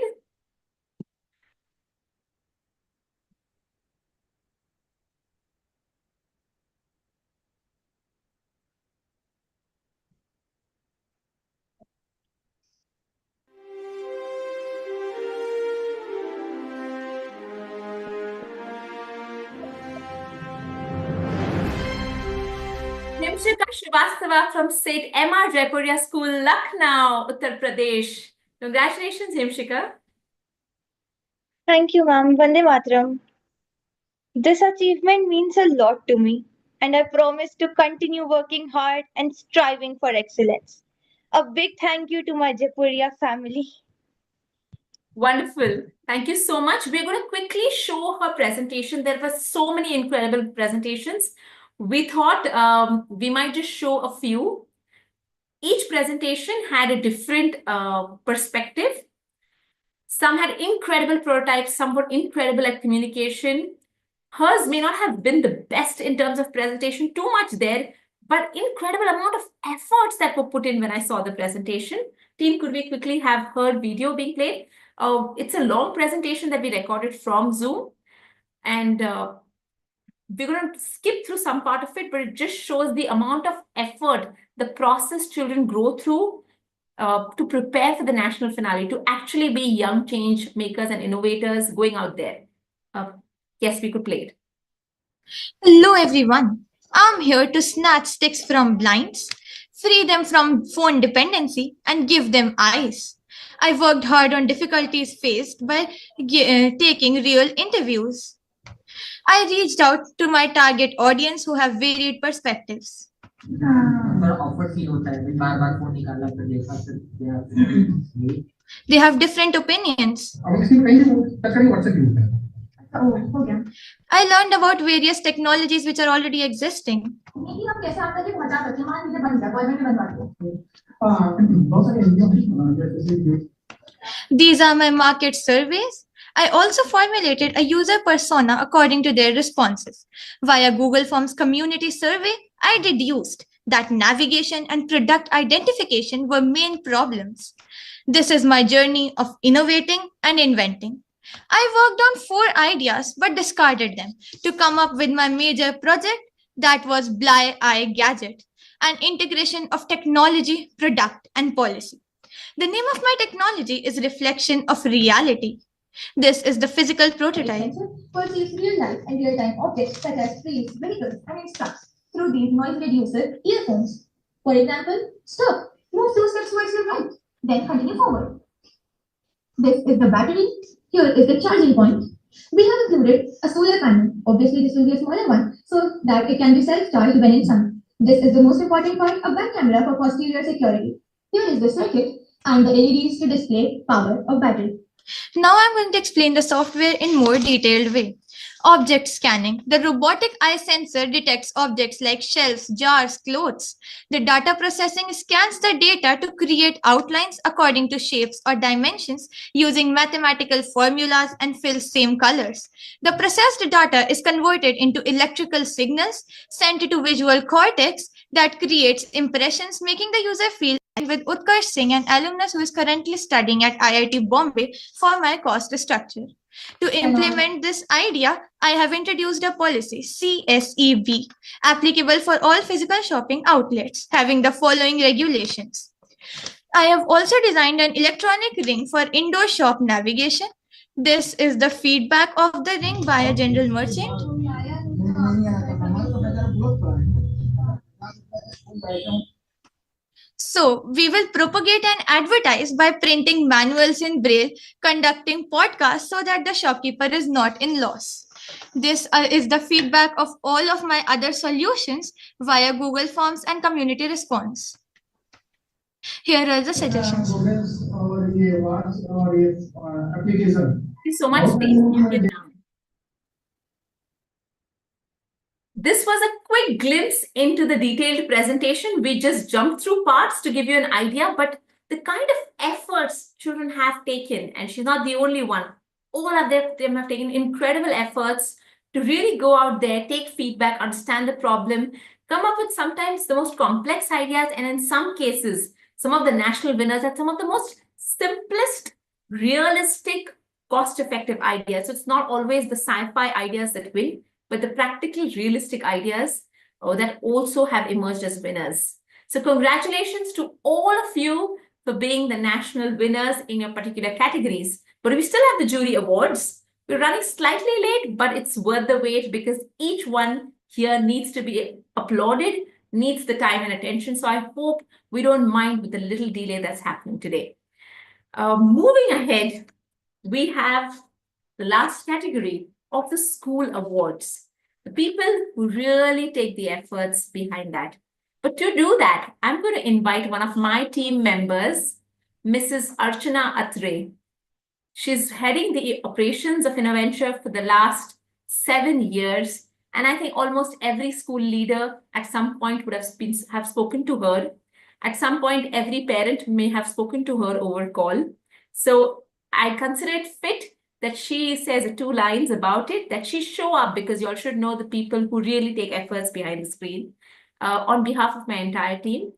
Himshika Srivastava from St. M.R. Jaipuria School, Lucknow, Uttar Pradesh. Congratulations, Himshika. Thank you, ma'am. Vande Mataram. This achievement means a lot to me, and I promise to continue working hard and striving for excellence. A big thank you to my Jaipuria family. Wonderful. Thank you so much. We're going to quickly show her presentation. There were so many incredible presentations. we thought we might just show a few. Each presentation had a different perspective. Some had incredible prototypes, some were incredible at communication. Hers may not have been the best in terms of presentation, too much there, but incredible amount of efforts that were put in when I saw the presentation. Team, could we quickly have her video being played? It's a long presentation that we recorded from Zoom, and we're going to skip through some part of it, but it just shows the amount of effort, the process children grow through to prepare for the national finale, to actually be young change makers and innovators going out there. Yes, we could play it. Hello everyone. I'm here to snatch sticks from blinds, free them from phone dependency, and give them eyes. I worked hard on difficulties faced by taking real interviews. I reached out to my target audience who have varied perspectives. They have different opinions. I learned about various technologies which are already existing. These are my market surveys. I also formulated a user persona according to their responses. Via Google Forms community survey, I deduced that navigation and product identification were main problems. This is my journey of innovating and inventing. I worked on 4 ideas but discarded them to come up with my major project, that was Bly Eye Gadget, an integration of technology, product, and policy. The name of my technology is reflection of reality. This is the physical prototype. Perceives real life and real-time objects such as trees, vehicles, and instructs through these noise reducer earphones. For example, stop, move 2 steps towards your right, then continue forward. This is the battery. Here is the charging point. We have included a solar panel. Obviously, this will be a smaller one so that it can be self-charged when in sun. This is the most important part, a back camera for posterior security. Here is the circuit and the LEDs to display power of battery. Now I'm going to explain the software in more detailed way. Object scanning. The robotic eye sensor detects objects like shelves, jars, clothes. The data processing scans the data to create outlines according to shapes or dimensions using mathematical formulas and fills same colors. The processed data is converted into electrical signals sent to visual cortex that creates impressions, making the user feel with Utkarsh Singh, an alumnus who is currently studying at IIT Bombay for my cost structure. To implement this idea, I have introduced a policy, CSEB, applicable for all physical shopping outlets, having the following regulations. I have also designed an electronic ring for indoor shop navigation. This is the feedback of the ring by a general merchant. So, we will propagate and advertise by printing manuals in Braille, conducting podcasts so that the shopkeeper is not in loss. This is the feedback of all of my other solutions via Google Forms and community response. Here are the suggestions. Thank you so much, Steve. This was a quick glimpse into the detailed presentation. We just jumped through parts to give you an idea, but the kind of efforts children have taken, and she's not the only one, all of them have taken incredible efforts to really go out there, take feedback, understand the problem, come up with sometimes the most complex ideas, and in some cases, some of the national winners had some of the most simplest, realistic, cost-effective ideas. So it's not always the sci-fi ideas that win, but the practical, realistic ideas that also have emerged as winners. So congratulations to all of you for being the national winners in your particular categories. But we still have the jury awards. We're running slightly late, but it's worth the wait because each one here needs to be applauded, needs the time and attention. So I hope we don't mind with the little delay that's happening today. Moving ahead, we have the last category of the school awards, the people who really take the efforts behind that. But to do that, I'm going to invite one of my team members, Mrs. Archana Atre. She's heading the operations of Innoventure for the last 7 years, And I think almost every school leader at some point would have spoken to her. At some point, every parent may have spoken to her over call. So I consider it fit that she says 2 lines about it, that she show up, because you all should know the people who really take efforts behind the screen. On behalf of my entire team,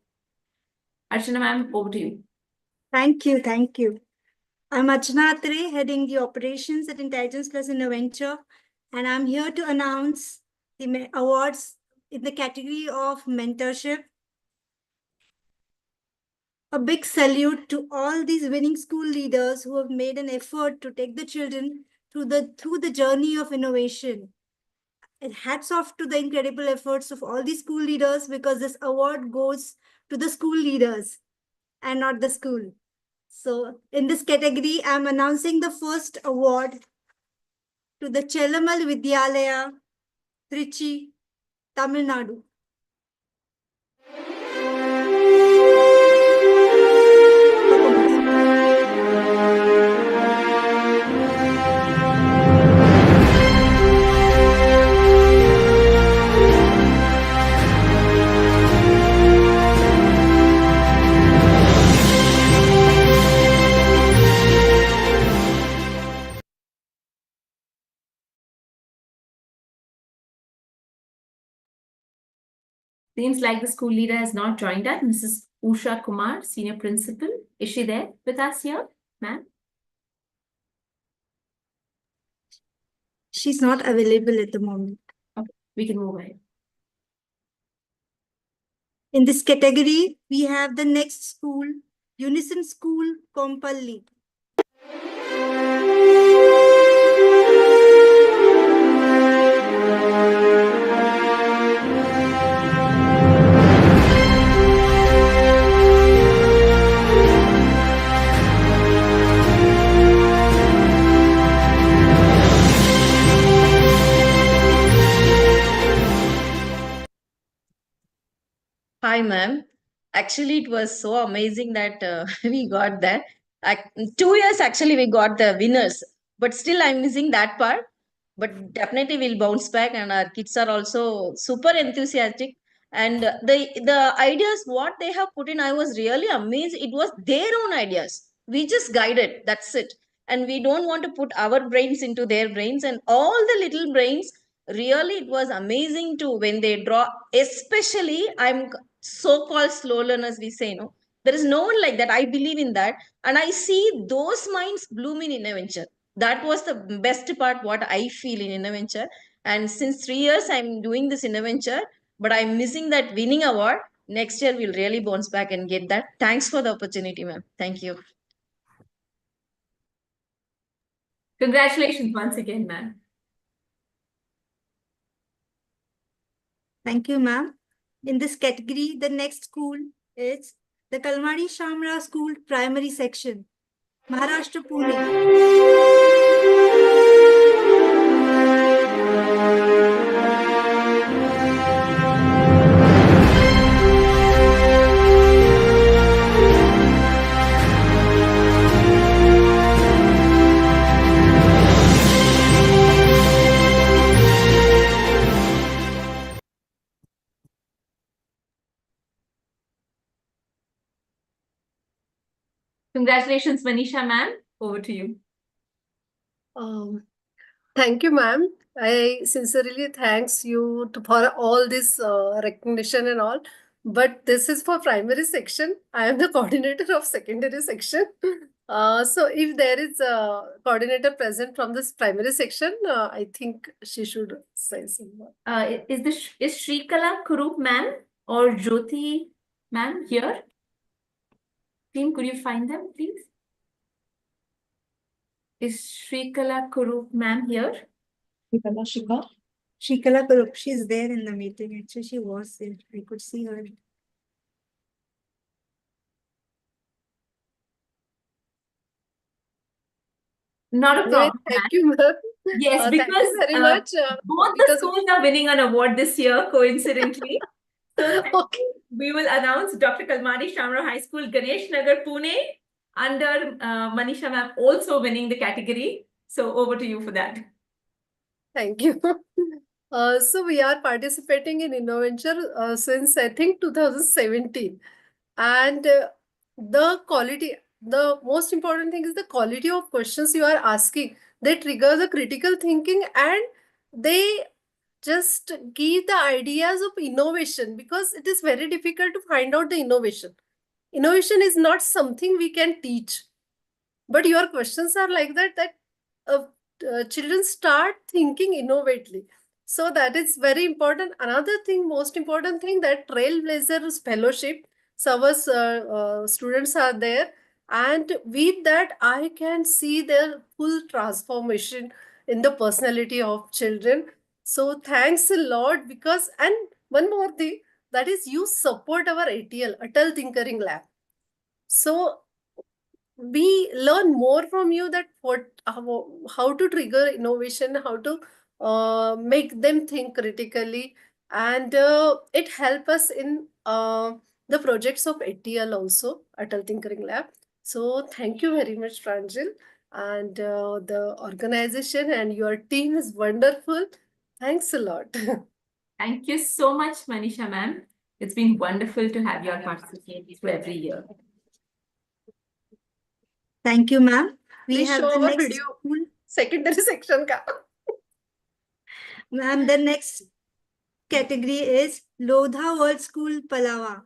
Archana ma'am, over to you. Thank you. Thank you. I'm Archana Atre, heading the operations at Intelligence Plus Innoventure, and I'm here to announce the awards in the category of mentorship. A big salute to all these winning school leaders who have made an effort to take the children through the journey of innovation. And hats off to the incredible efforts of all these school leaders, because this award goes to the school leaders and not the school. So in this category, I'm announcing the first award to the Chelamal Vidyalaya, Trichy, Tamil Nadu. Seems like the school leader has not joined us. Mrs. Usha Kumar, Senior Principal. Is she there with us here, ma'am? She's not available at the moment. Okay, we can move ahead. In this category, we have the next school, Unison School, Kompalli. Hi, ma'am. Actually, it was so amazing that we got that. 2 years actually we got the winners, but still I'm missing that part. But definitely we'll bounce back, and our kids are also super enthusiastic. And the ideas what they have put in, I was really amazed. It was their own ideas. We just guided. That's it. And we don't want to put our brains into their brains, and all the little brains. Really, it was amazing to when they draw. Especially, I'm so-called slow learners, we say, no, there is no one like that. I believe in that, and I see those minds bloom in Innoventure. That was the best part what I feel in Innoventure. And since 3 years I'm doing this Innoventure, but I'm missing that winning award. Next year we'll really bounce back and get that. Thanks for the opportunity, ma'am. Thank you. Congratulations once again, ma'am. Thank you, ma'am. In this category, the next school is the Kalmari Shamra School Primary Section, Maharashtra, Pune. Congratulations, Manisha ma'am. Over to you. Thank you, ma'am. I sincerely thanks you for all this recognition and all. But this is for primary section. I am the coordinator of secondary section. So if there is a coordinator present from this primary section, I think she should say something. Is Shrikala Kurup ma'am or Jyoti ma'am here? Team, could you find them, please? Is Shrikala Kurup ma'am here? Shrikala Kurup, she's there in the meeting. Actually, she was there. I could see her. Not a problem. Thank you, ma'am. Yes, because thank you very much. Both the schools are winning an award this year, coincidentally. So we will announce Dr. Kalmari Shamra High School, Ganesh Nagar, Pune, under Manisha ma'am also winning the category. So over to you for that. Thank you. So we are participating in Innoventure since I think 2017, and the quality, the most important thing is the quality of questions you are asking. They trigger the critical thinking, and they just give the ideas of innovation, because it is very difficult to find out the innovation. Innovation is not something we can teach, but your questions are like that uh, children start thinking innovatively. So that is very important. Another thing, most important thing, that Trailblazers Fellowship, so our students are there, and with that I can see their full transformation in the personality of children. So thanks a lot. Because, and one more thing, that is you support our ATL, Atal Tinkering Lab. So we learn more from you, that how to trigger innovation, how to make them think critically, and it help us in the projects of ATL also, Atal Tinkering Lab. So thank you very much, Pranjal, and the organization and your team is wonderful. Thanks a lot. Thank you so much, Manisha ma'am. It's been wonderful to have you all participate every year. Thank you, ma'am. We Please have show the our next video, school. secondary section ka. Ma'am, the next category is Lodha World School, Palawa.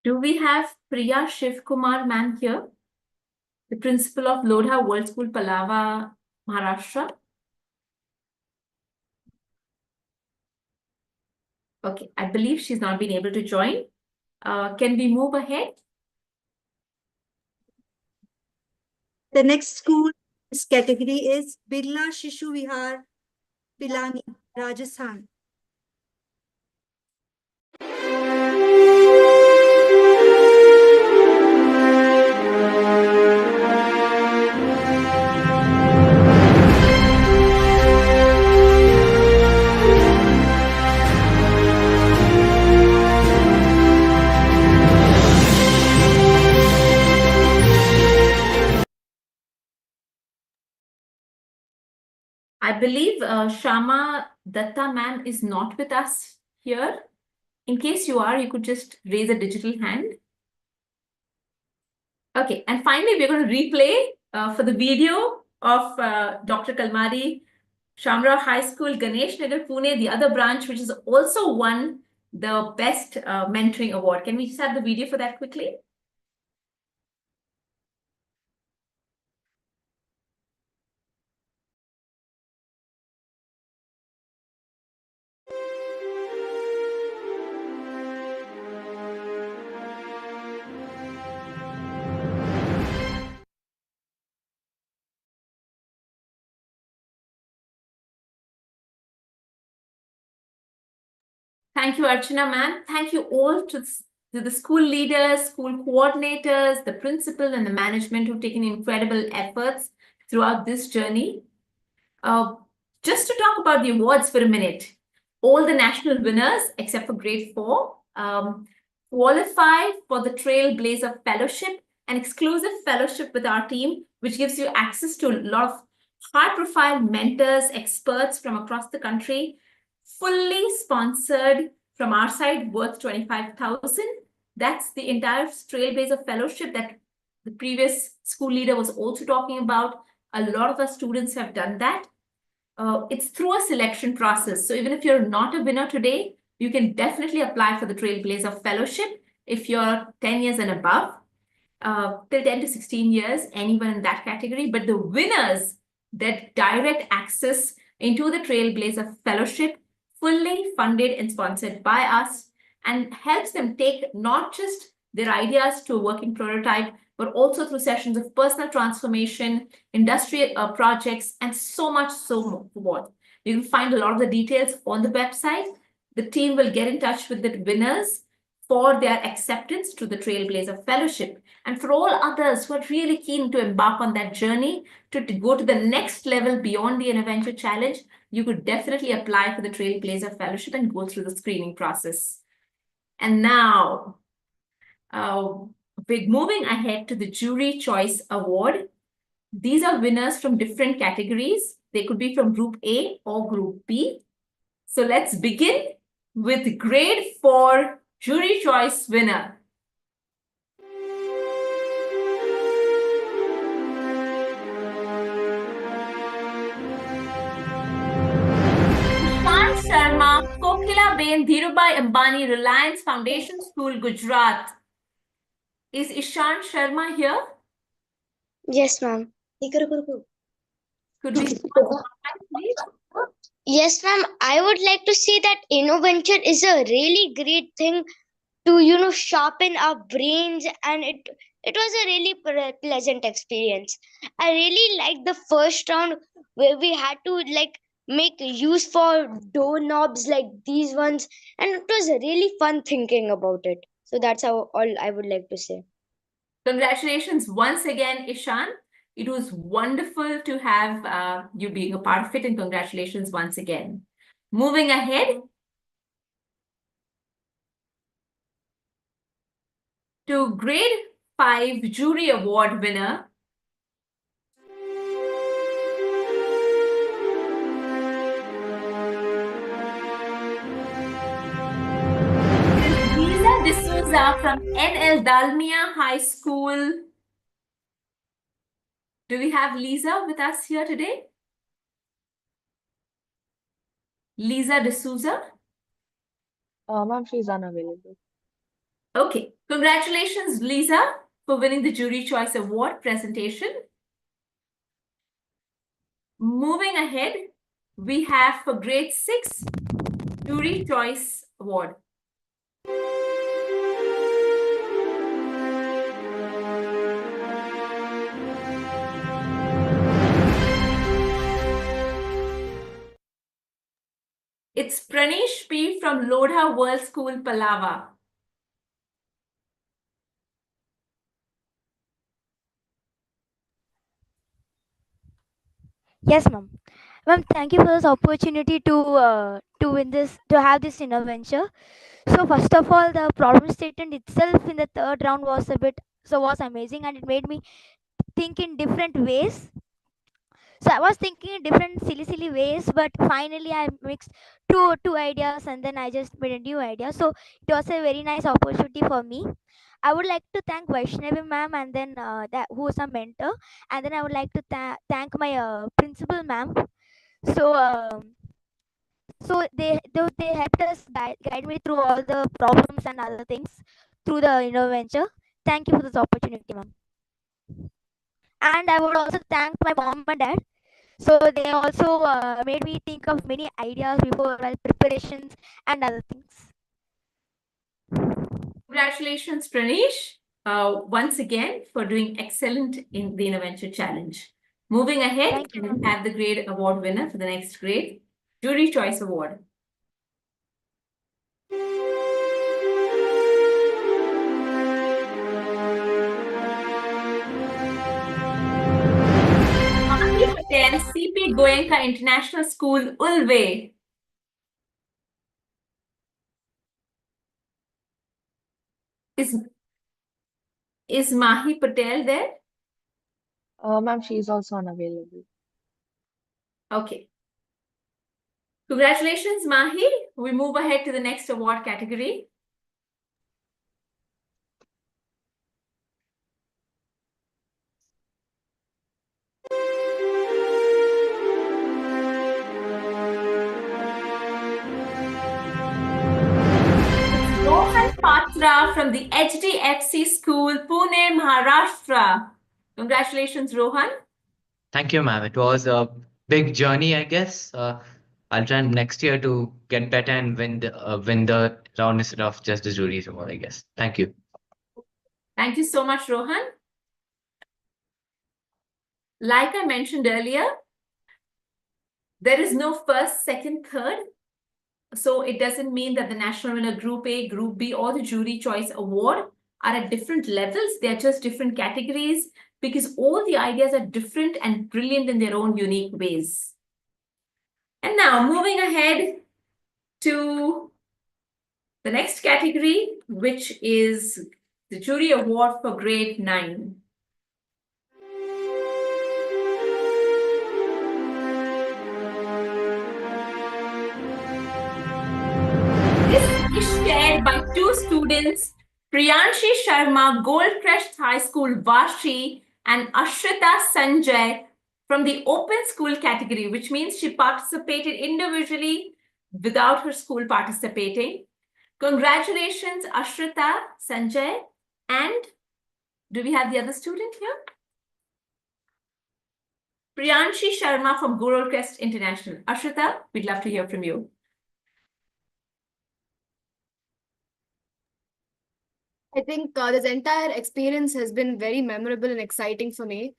Do we have Priya Shivkumar ma'am here, the principal of Lodha World School, Palava, Maharashtra? Okay, I believe she's not been able to join. Can we move ahead? The next school category is Birla Shishu Vihar, Pilani, Rajasthan. I believe Shama Datta ma'am is not with us here. In case you are, you could just raise a digital hand. Okay, and finally, we're going to replay for the video of Dr. Kalmari, Shamrao High School, Ganesh Nagar, Pune, the other branch, which has also won the Best Mentoring Award. Can we just have the video for that quickly? Thank you, Archana ma'am. Thank you all to the school leaders, school coordinators, the principal and the management who've taken incredible efforts throughout this journey. Just to talk about the awards for a minute, all the national winners, except for grade 4, qualified for the Trailblazer Fellowship, an exclusive fellowship with our team, which gives you access to a lot of high-profile mentors, experts from across the country, fully sponsored from our side, worth 25,000. That's the entire Trailblazer Fellowship that the previous school leader was also talking about. A lot of our students have done that. It's through a selection process. So even if you're not a winner today, you can definitely apply for the Trailblazer Fellowship if you're 10 years and above. Till 10 to 16 years, anyone in that category. But the winners get direct access into the Trailblazer Fellowship, fully funded and sponsored by us, and helps them take not just their ideas to a working prototype, but also through sessions of personal transformation, industry projects, and so much more. You can find a lot of the details on the website. the team will get in touch with the winners for their acceptance to the Trailblazer Fellowship. And for all others who are really keen to embark on that journey to go to the next level beyond the Innoventure Challenge, you could definitely apply for the Trailblazer Fellowship and go through the screening process. And now, we're moving ahead to the Jury Choice Award. These are winners from different categories. They could be from Group A or Group B. So let's begin with Grade 4 Jury Choice winner. Ishan Sharma, Kokila Bain, Dhirubhai Ambani, Reliance Foundation School, Gujarat. Is Ishan Sharma here? Yes, ma'am. Could we please? Yes, ma'am. I would like to say that Innoventure is a really great thing to sharpen our brains, and it was a really pleasant experience. I really liked the first round where we had to make use for doorknobs like these ones, and it was really fun thinking about it. So that's all I would like to say. Congratulations once again, Ishan. It was wonderful to have you being a part of it, and congratulations once again. Moving ahead to Grade 5 Jury Award winner. Lisa D'Souza from NL Dalmia High School. Do we have Lisa with us here today? Lisa D'Souza? Ma'am, she's unavailable. Okay. Congratulations, Lisa, for winning the Jury Choice Award presentation. Moving ahead, we have for Grade 6 Jury Choice Award. It's Pranish P from Lodha World School, Palava. Yes, ma'am. Ma'am, thank you for this opportunity to win this, to have this Innoventure. So first of all, the problem statement itself in the third round was amazing, and it made me think in different ways. So I was thinking in different silly ways, but finally I mixed two ideas, and then I just made a new idea. So it was a very nice opportunity for me. I would like to thank Vaishnavi ma'am, and then that who is a mentor, and then I would like to thank my principal ma'am. So they helped us guide me through all the problems and other things through the Innoventure. Thank you for this opportunity, ma'am. And I would also thank my mom and dad. So they also made me think of many ideas before preparations and other things. Congratulations, Pranish, once again for doing excellent in the Innoventure Challenge. Moving ahead, we have the grade award winner for the next grade, Jury Choice Award. Mahi Patel, CP Goenka International School, Ulve. Is Mahi Patel there? Ma'am, she is also unavailable. Okay. Congratulations, Mahi. We move ahead to the next award category. Rohan Patra from the HDFC School, Pune, Maharashtra. Congratulations, Rohan. Thank you, ma'am. It was a big journey, I guess. I'll try next year to get better and win the round instead of just the jury's award, I guess. Thank you. Thank you so much, Rohan. Like I mentioned earlier, there is no first, second, third. So it doesn't mean that the national winner Group A, Group B, or the Jury Choice Award are at different levels. They're just different categories because all the ideas are different and brilliant in their own unique ways. And now moving ahead to the next category, which is the Jury Award for Grade 9. This is shared by two students, Priyanshi Sharma, Goldcrest High School, Vashi, and Ashrita Sanjay from the open school category, which means she participated individually without her school participating. Congratulations, Ashrita, Sanjay, and do we have the other student here? Priyanshi Sharma from Goldcrest International. Ashrita, we'd love to hear from you. I think this entire experience has been very memorable and exciting for me.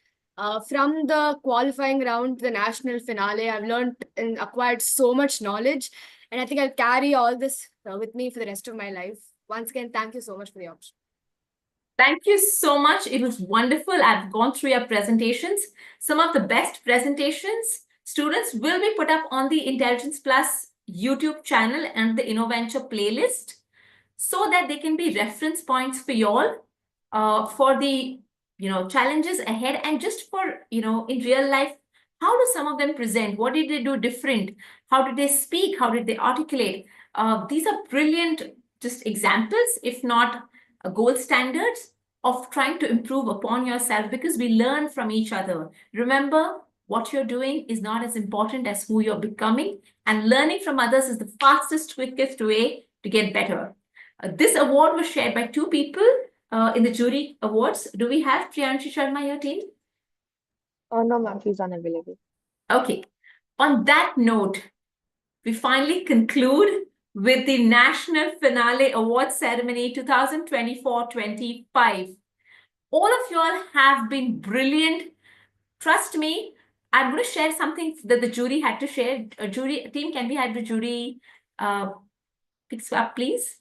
From the qualifying round to the national finale, I've learned and acquired so much knowledge, and I think I'll carry all this with me for the rest of my life. Once again, thank you so much for the option. Thank you so much. It was wonderful. I've gone through your presentations. Some of the best presentations, students, will be put up on the Intelligence Plus YouTube channel and the Innoventure playlist, so that they can be reference points for you all for the challenges ahead, and just for in real life, how do some of them present, what did they do different, how did they speak, how did they articulate. These are brilliant just examples, if not gold standards of trying to improve upon yourself, because we learn from each other. Remember, what you're doing is not as important as who you're becoming, and learning from others is the fastest, quickest way to get better. This award was shared by two people in the jury awards. Do we have Priyanshi Sharma, your team? No, ma'am, she's unavailable. Okay. On that note, we finally conclude with the National Finale Award Ceremony 2024-25. All of you all have been brilliant. Trust me, I'm going to share something that the jury had to share. Jury team, can we have the jury fix up, please?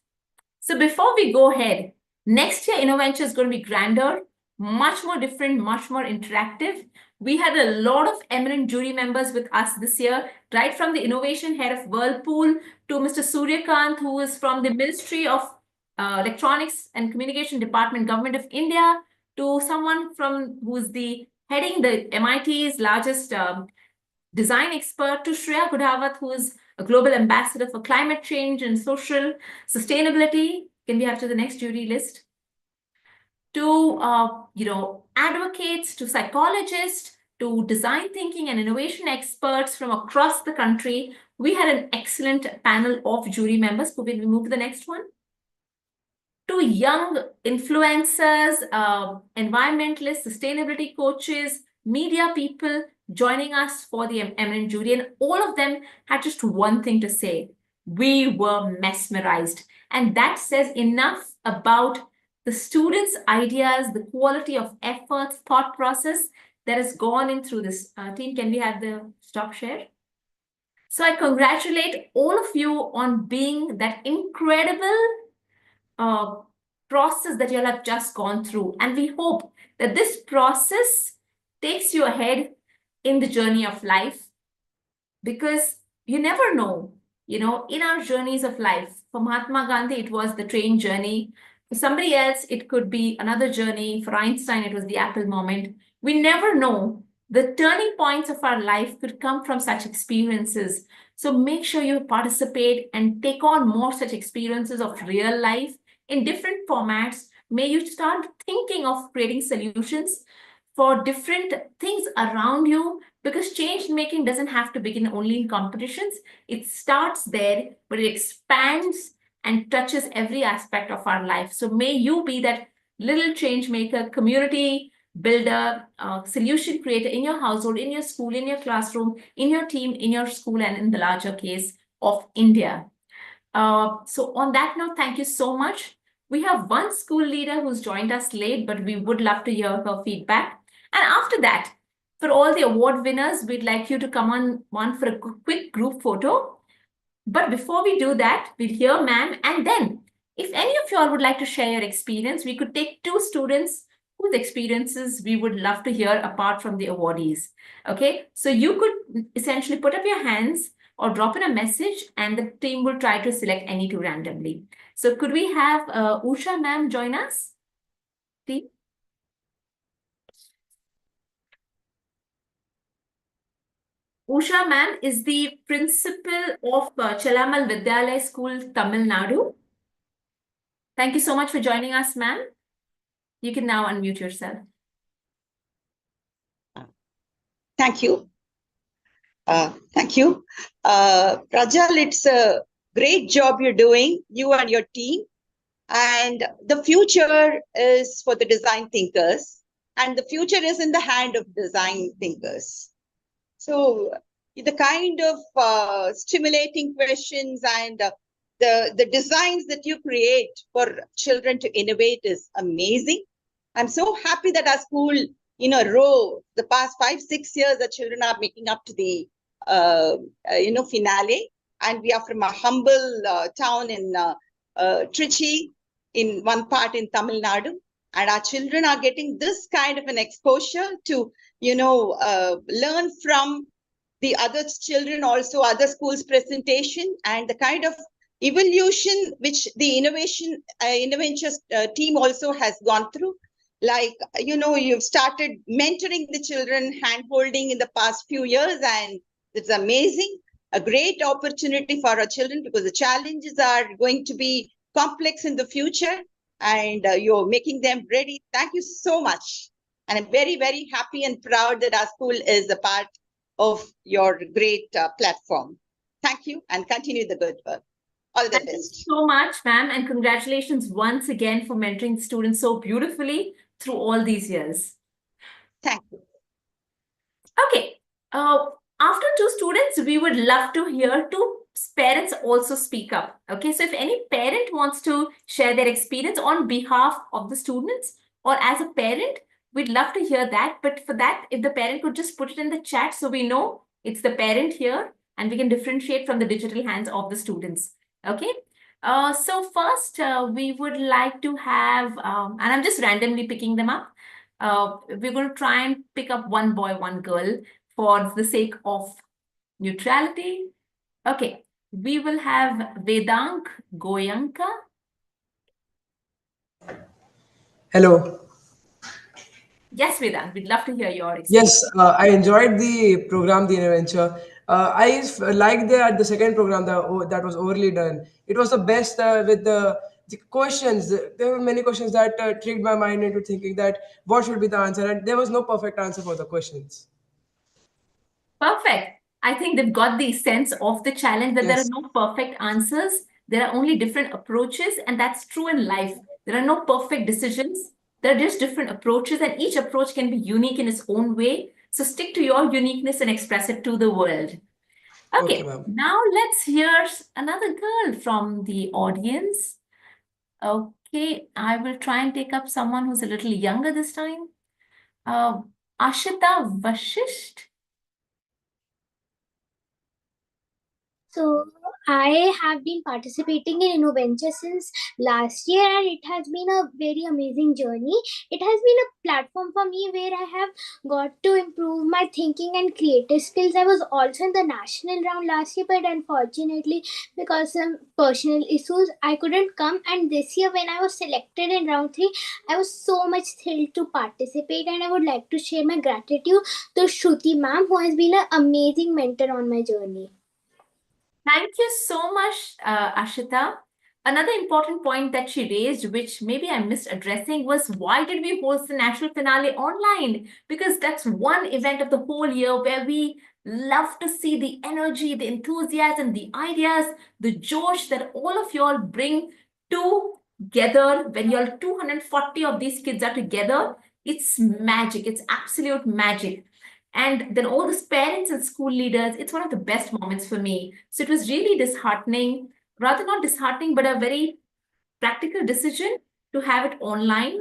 So before we go ahead, next year Innoventure is going to be grander, much more different, much more interactive. We had a lot of eminent jury members with us this year, right from the innovation head of Whirlpool to Mr. Suryakant, who is from the Ministry of Electronics and Communication Department, Government of India, to someone from who's the heading the MIT's largest design expert, to Shreya Gudawat, who is a global ambassador for climate change and social sustainability. Can we have to the next jury list? To advocates, to psychologists, to design thinking and innovation experts from across the country. We had an excellent panel of jury members. Could we move to the next one? To young influencers, environmentalists, sustainability coaches, media people joining us for the eminent jury, and all of them had just one thing to say: we were mesmerized. And that says enough about the students' ideas, the quality of effort, thought process that has gone in through this. Team, can we have the stop share? So I congratulate all of you on being that incredible process that you'll have just gone through. And we hope that this process takes you ahead in the journey of life, because you never know, in our journeys of life. For Mahatma Gandhi, it was the train journey. For somebody else, it could be another journey. For Einstein, it was the Apple moment. We never know. The turning points of our life could come from such experiences. So make sure you participate and take on more such experiences of real life in different formats. May you start thinking of creating solutions for different things around you, because change making doesn't have to begin only in competitions. It starts there, but it expands and touches every aspect of our life. So may you be that little change maker, community builder, solution creator in your household, in your school, in your classroom, in your team, in your school, and in the larger case of India. So on that note, thank you so much. We have one school leader who's joined us late, but we would love to hear her feedback. And after that, for all the award winners, we'd like you to come on one for a quick group photo. But before we do that, we'll hear ma'am, and then if any of you all would like to share your experience, we could take 2 students whose experiences we would love to hear apart from the awardees. Okay, so you could essentially put up your hands or drop in a message and the team will try to select any 2 randomly. So could we have Usha ma'am join us? Please. Usha ma'am is the principal of Chalamal Vidyalaya School, Tamil Nadu. Thank you so much for joining us, ma'am. You can now unmute yourself. Thank you. Thank you. Prajal, it's a great job you're doing, you and your team. And the future is for the design thinkers, and the future is in the hand of design thinkers. So the kind of stimulating questions and the designs that you create for children to innovate is amazing. I'm so happy that our school, in a row, the past 5-6 years, the children are making up to the finale, and we are from a humble town in Trichy, in one part in Tamil Nadu, and our children are getting this kind of an exposure to learn from the other children, also other schools' presentation, and the kind of evolution which the Innoventure team also has gone through. Like, you've started mentoring the children, hand-holding in the past few years, and it's amazing. A great opportunity for our children because the challenges are going to be complex in the future, and you're making them ready. Thank you so much. And I'm very, very happy and proud that our school is a part of your great platform. Thank you, and continue the good work. All the best. Thank you so much, ma'am, and congratulations once again for mentoring students so beautifully through all these years. Thank you. Okay. After 2 students, we would love to hear 2 parents also speak up. Okay, so if any parent wants to share their experience on behalf of the students or as a parent, we'd love to hear that. But for that, if the parent could just put it in the chat so we know it's the parent here and we can differentiate from the digital hands of the students. Okay. So first, we would like to have, and I'm just randomly picking them up. We're going to try and pick up one boy, one girl for the sake of neutrality. Okay, we will have Vedank Goyanka. Hello. Yes, Vedank, we'd love to hear your experience. Yes, I enjoyed the program, the Innoventure. Liked the second program that was overly done. It was the best with the questions. There were many questions that tricked my mind into thinking that what should be the answer, and there was no perfect answer for the questions. Perfect. I think they've got the sense of the challenge that there are no perfect answers. There are only different approaches, and that's true in life. There are no perfect decisions. There are just different approaches, and each approach can be unique in its own way. So stick to your uniqueness and express it to the world. Okay, now let's hear another girl from the audience. Okay, I will try and take up someone who's a little younger this time. Ashita Vashisht. So I have been participating in Innoventure since last year, and it has been a very amazing journey. It has been a platform for me where I have got to improve my thinking and creative skills. I was also in the national round last year, but unfortunately, because some personal issues, I couldn't come. And this year, when I was selected in round 3, I was so much thrilled to participate, and I would like to share my gratitude to Shruti ma'am, who has been an amazing mentor on my journey. Thank you so much, Ashita. Another important point that she raised, which maybe I missed addressing, was why did we host the national finale online? Because that's one event of the whole year where we love to see the energy, the enthusiasm, the ideas, the josh that all of y'all bring together. When y'all 240 of these kids are together, it's magic. It's absolute magic. And then all these parents and school leaders, it's one of the best moments for me. So it was really disheartening, rather not disheartening, but a very practical decision to have it online.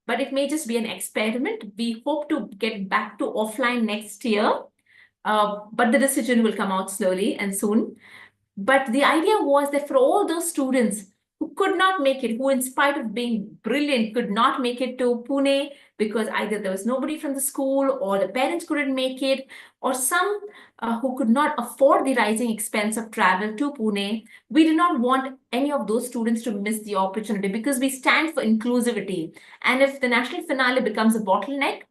But it may just be an experiment. We hope to get back to offline next year. But the decision will come out slowly and soon. But the idea was that for all those students who could not make it, who in spite of being brilliant could not make it to Pune because either there was nobody from the school or the parents couldn't make it, or some who could not afford the rising expense of travel to Pune, we did not want any of those students to miss the opportunity because we stand for inclusivity. And if the national finale becomes a bottleneck,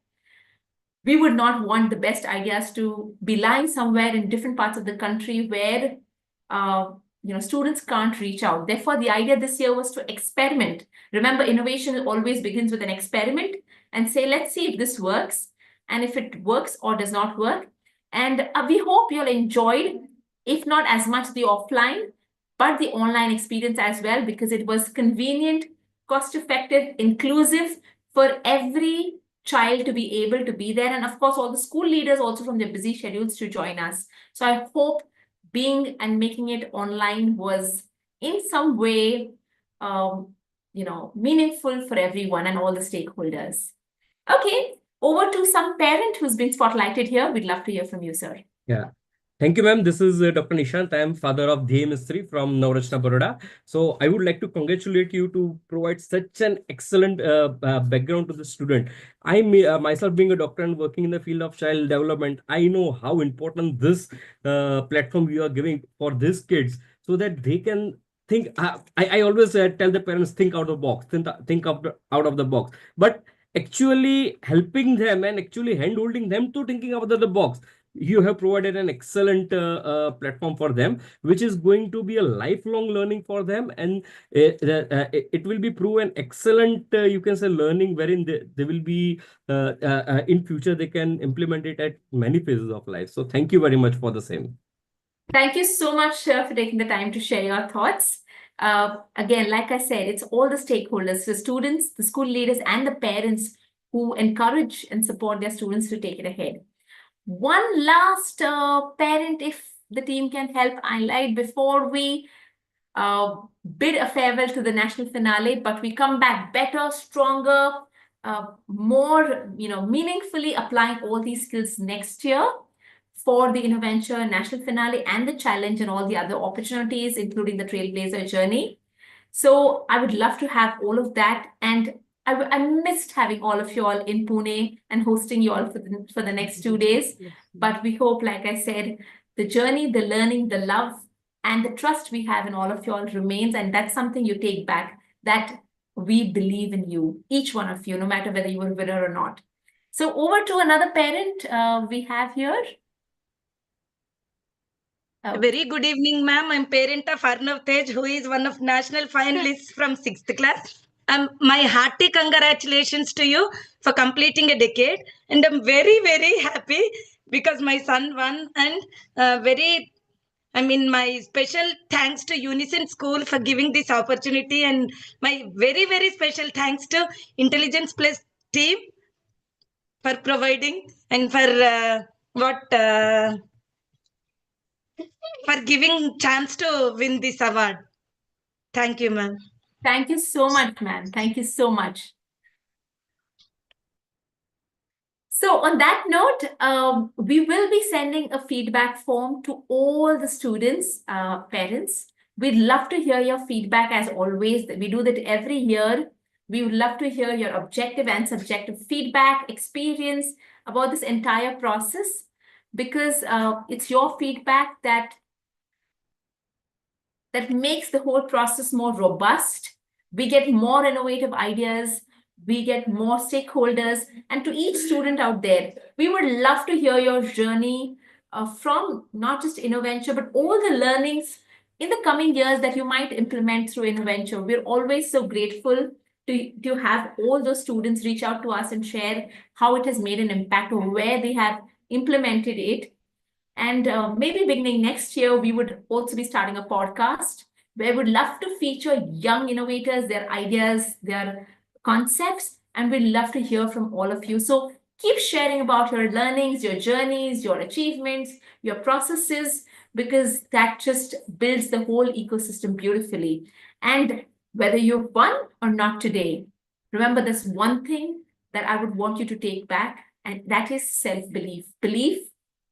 we would not want the best ideas to be lying somewhere in different parts of the country where students can't reach out. Therefore, the idea this year was to experiment. Remember, innovation always begins with an experiment and say, let's see if this works and if it works or does not work. And we hope you'll enjoyed, if not as much the offline, but the online experience as well, because it was convenient, cost-effective, inclusive for every child to be able to be there. And of course, all the school leaders also from their busy schedules to join us. So I hope being and making it online was in some way, meaningful for everyone and all the stakeholders. Okay, over to some parent who's been spotlighted here. We'd love to hear from you, sir. Yeah. Thank you, ma'am. This is Dr. Nishant. I am father of Dhey Mistry from Navratna, Baroda. So I would like to congratulate you to provide such an excellent background to the student. I myself being a doctor and working in the field of child development, I know how important this platform you are giving for these kids so that they can think. I always tell the parents, think out of the box, think out of the box. But actually helping them and actually hand holding them to thinking out of the box, you have provided an excellent platform for them, which is going to be a lifelong learning for them, and it will be proven excellent, you can say, learning wherein they will be in future they can implement it at many phases of life. So thank you very much for the same. Thank you so much for taking the time to share your thoughts. Again, like I said, it's all the stakeholders, the students, the school leaders, and the parents who encourage and support their students to take it ahead. One last parent, if the team can help highlight before we bid a farewell to the national finale, but we come back better, stronger, more, meaningfully applying all these skills next year for the Innoventure national finale and the challenge and all the other opportunities, including the Trailblazer journey. So I would love to have all of that. And I missed having all of you all in Pune and hosting you all for the next 2 days. But we hope, like I said, the journey, the learning, the love, and the trust we have in all of you all remains. And that's something you take back, that we believe in you, each one of you, no matter whether you were a winner or not. So over to another parent we have here. Very good evening, ma'am. I'm parent of Arnav Tej, who is one of national finalists from 6th class. My hearty congratulations to you for completing a decade. And I'm very, very happy because my son won. And my special thanks to Unison School for giving this opportunity. And my very, very special thanks to Intelligence Plus team for providing and for for giving chance to win this award. Thank you, ma'am. Thank you so much, ma'am. Thank you so much. So on that note, we will be sending a feedback form to all the students, parents. We'd love to hear your feedback as always. We do that every year. We would love to hear your objective and subjective feedback, experience about this entire process, because it's your feedback that makes the whole process more robust. We get more innovative ideas, we get more stakeholders, and to each student out there, we would love to hear your journey from not just Innoventure, but all the learnings in the coming years that you might implement through Innoventure. We're always so grateful to have all those students reach out to us and share how it has made an impact or where they have implemented it. And maybe beginning next year, we would also be starting a podcast where we'd love to feature young innovators, their ideas, their concepts, and we'd love to hear from all of you. So keep sharing about your learnings, your journeys, your achievements, your processes, because that just builds the whole ecosystem beautifully. And whether you've won or not today, remember this one thing that I would want you to take back, and that is self-belief. Belief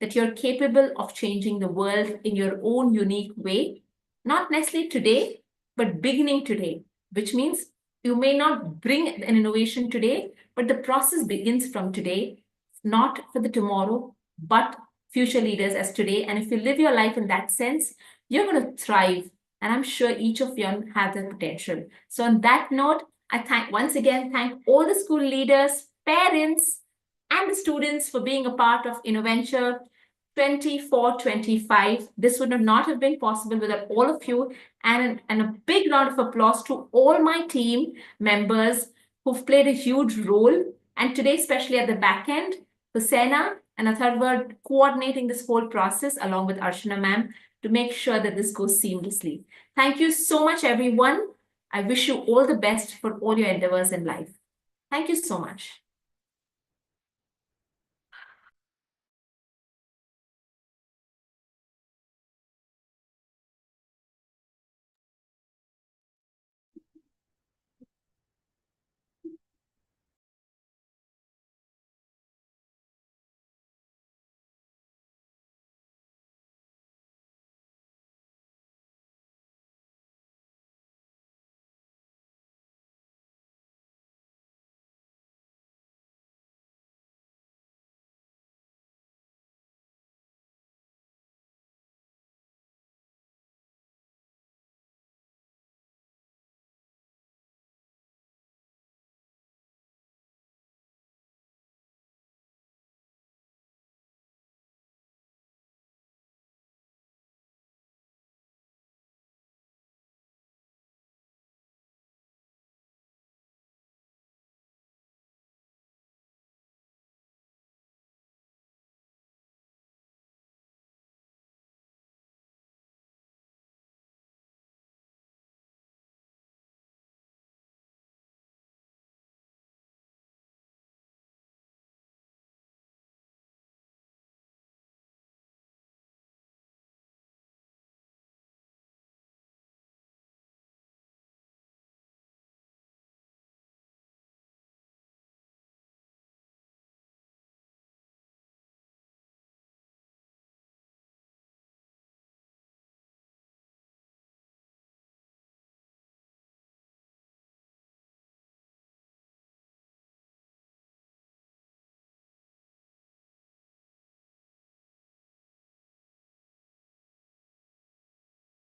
that you're capable of changing the world in your own unique way, not necessarily today, but beginning today, which means you may not bring an innovation today, but the process begins from today, not for the tomorrow, but future leaders as today. And if you live your life in that sense, you're going to thrive. And I'm sure each of you have the potential. So on that note, I once again thank all the school leaders, parents, and the students for being a part of Innoventure 24-25. This would not have been possible without all of you. And a big round of applause to all my team members who've played a huge role. And today, especially at the back end, Hussaina and Atharva coordinating this whole process along with Arshana ma'am to make sure that this goes seamlessly. Thank you so much, everyone. I wish you all the best for all your endeavors in life. Thank you so much.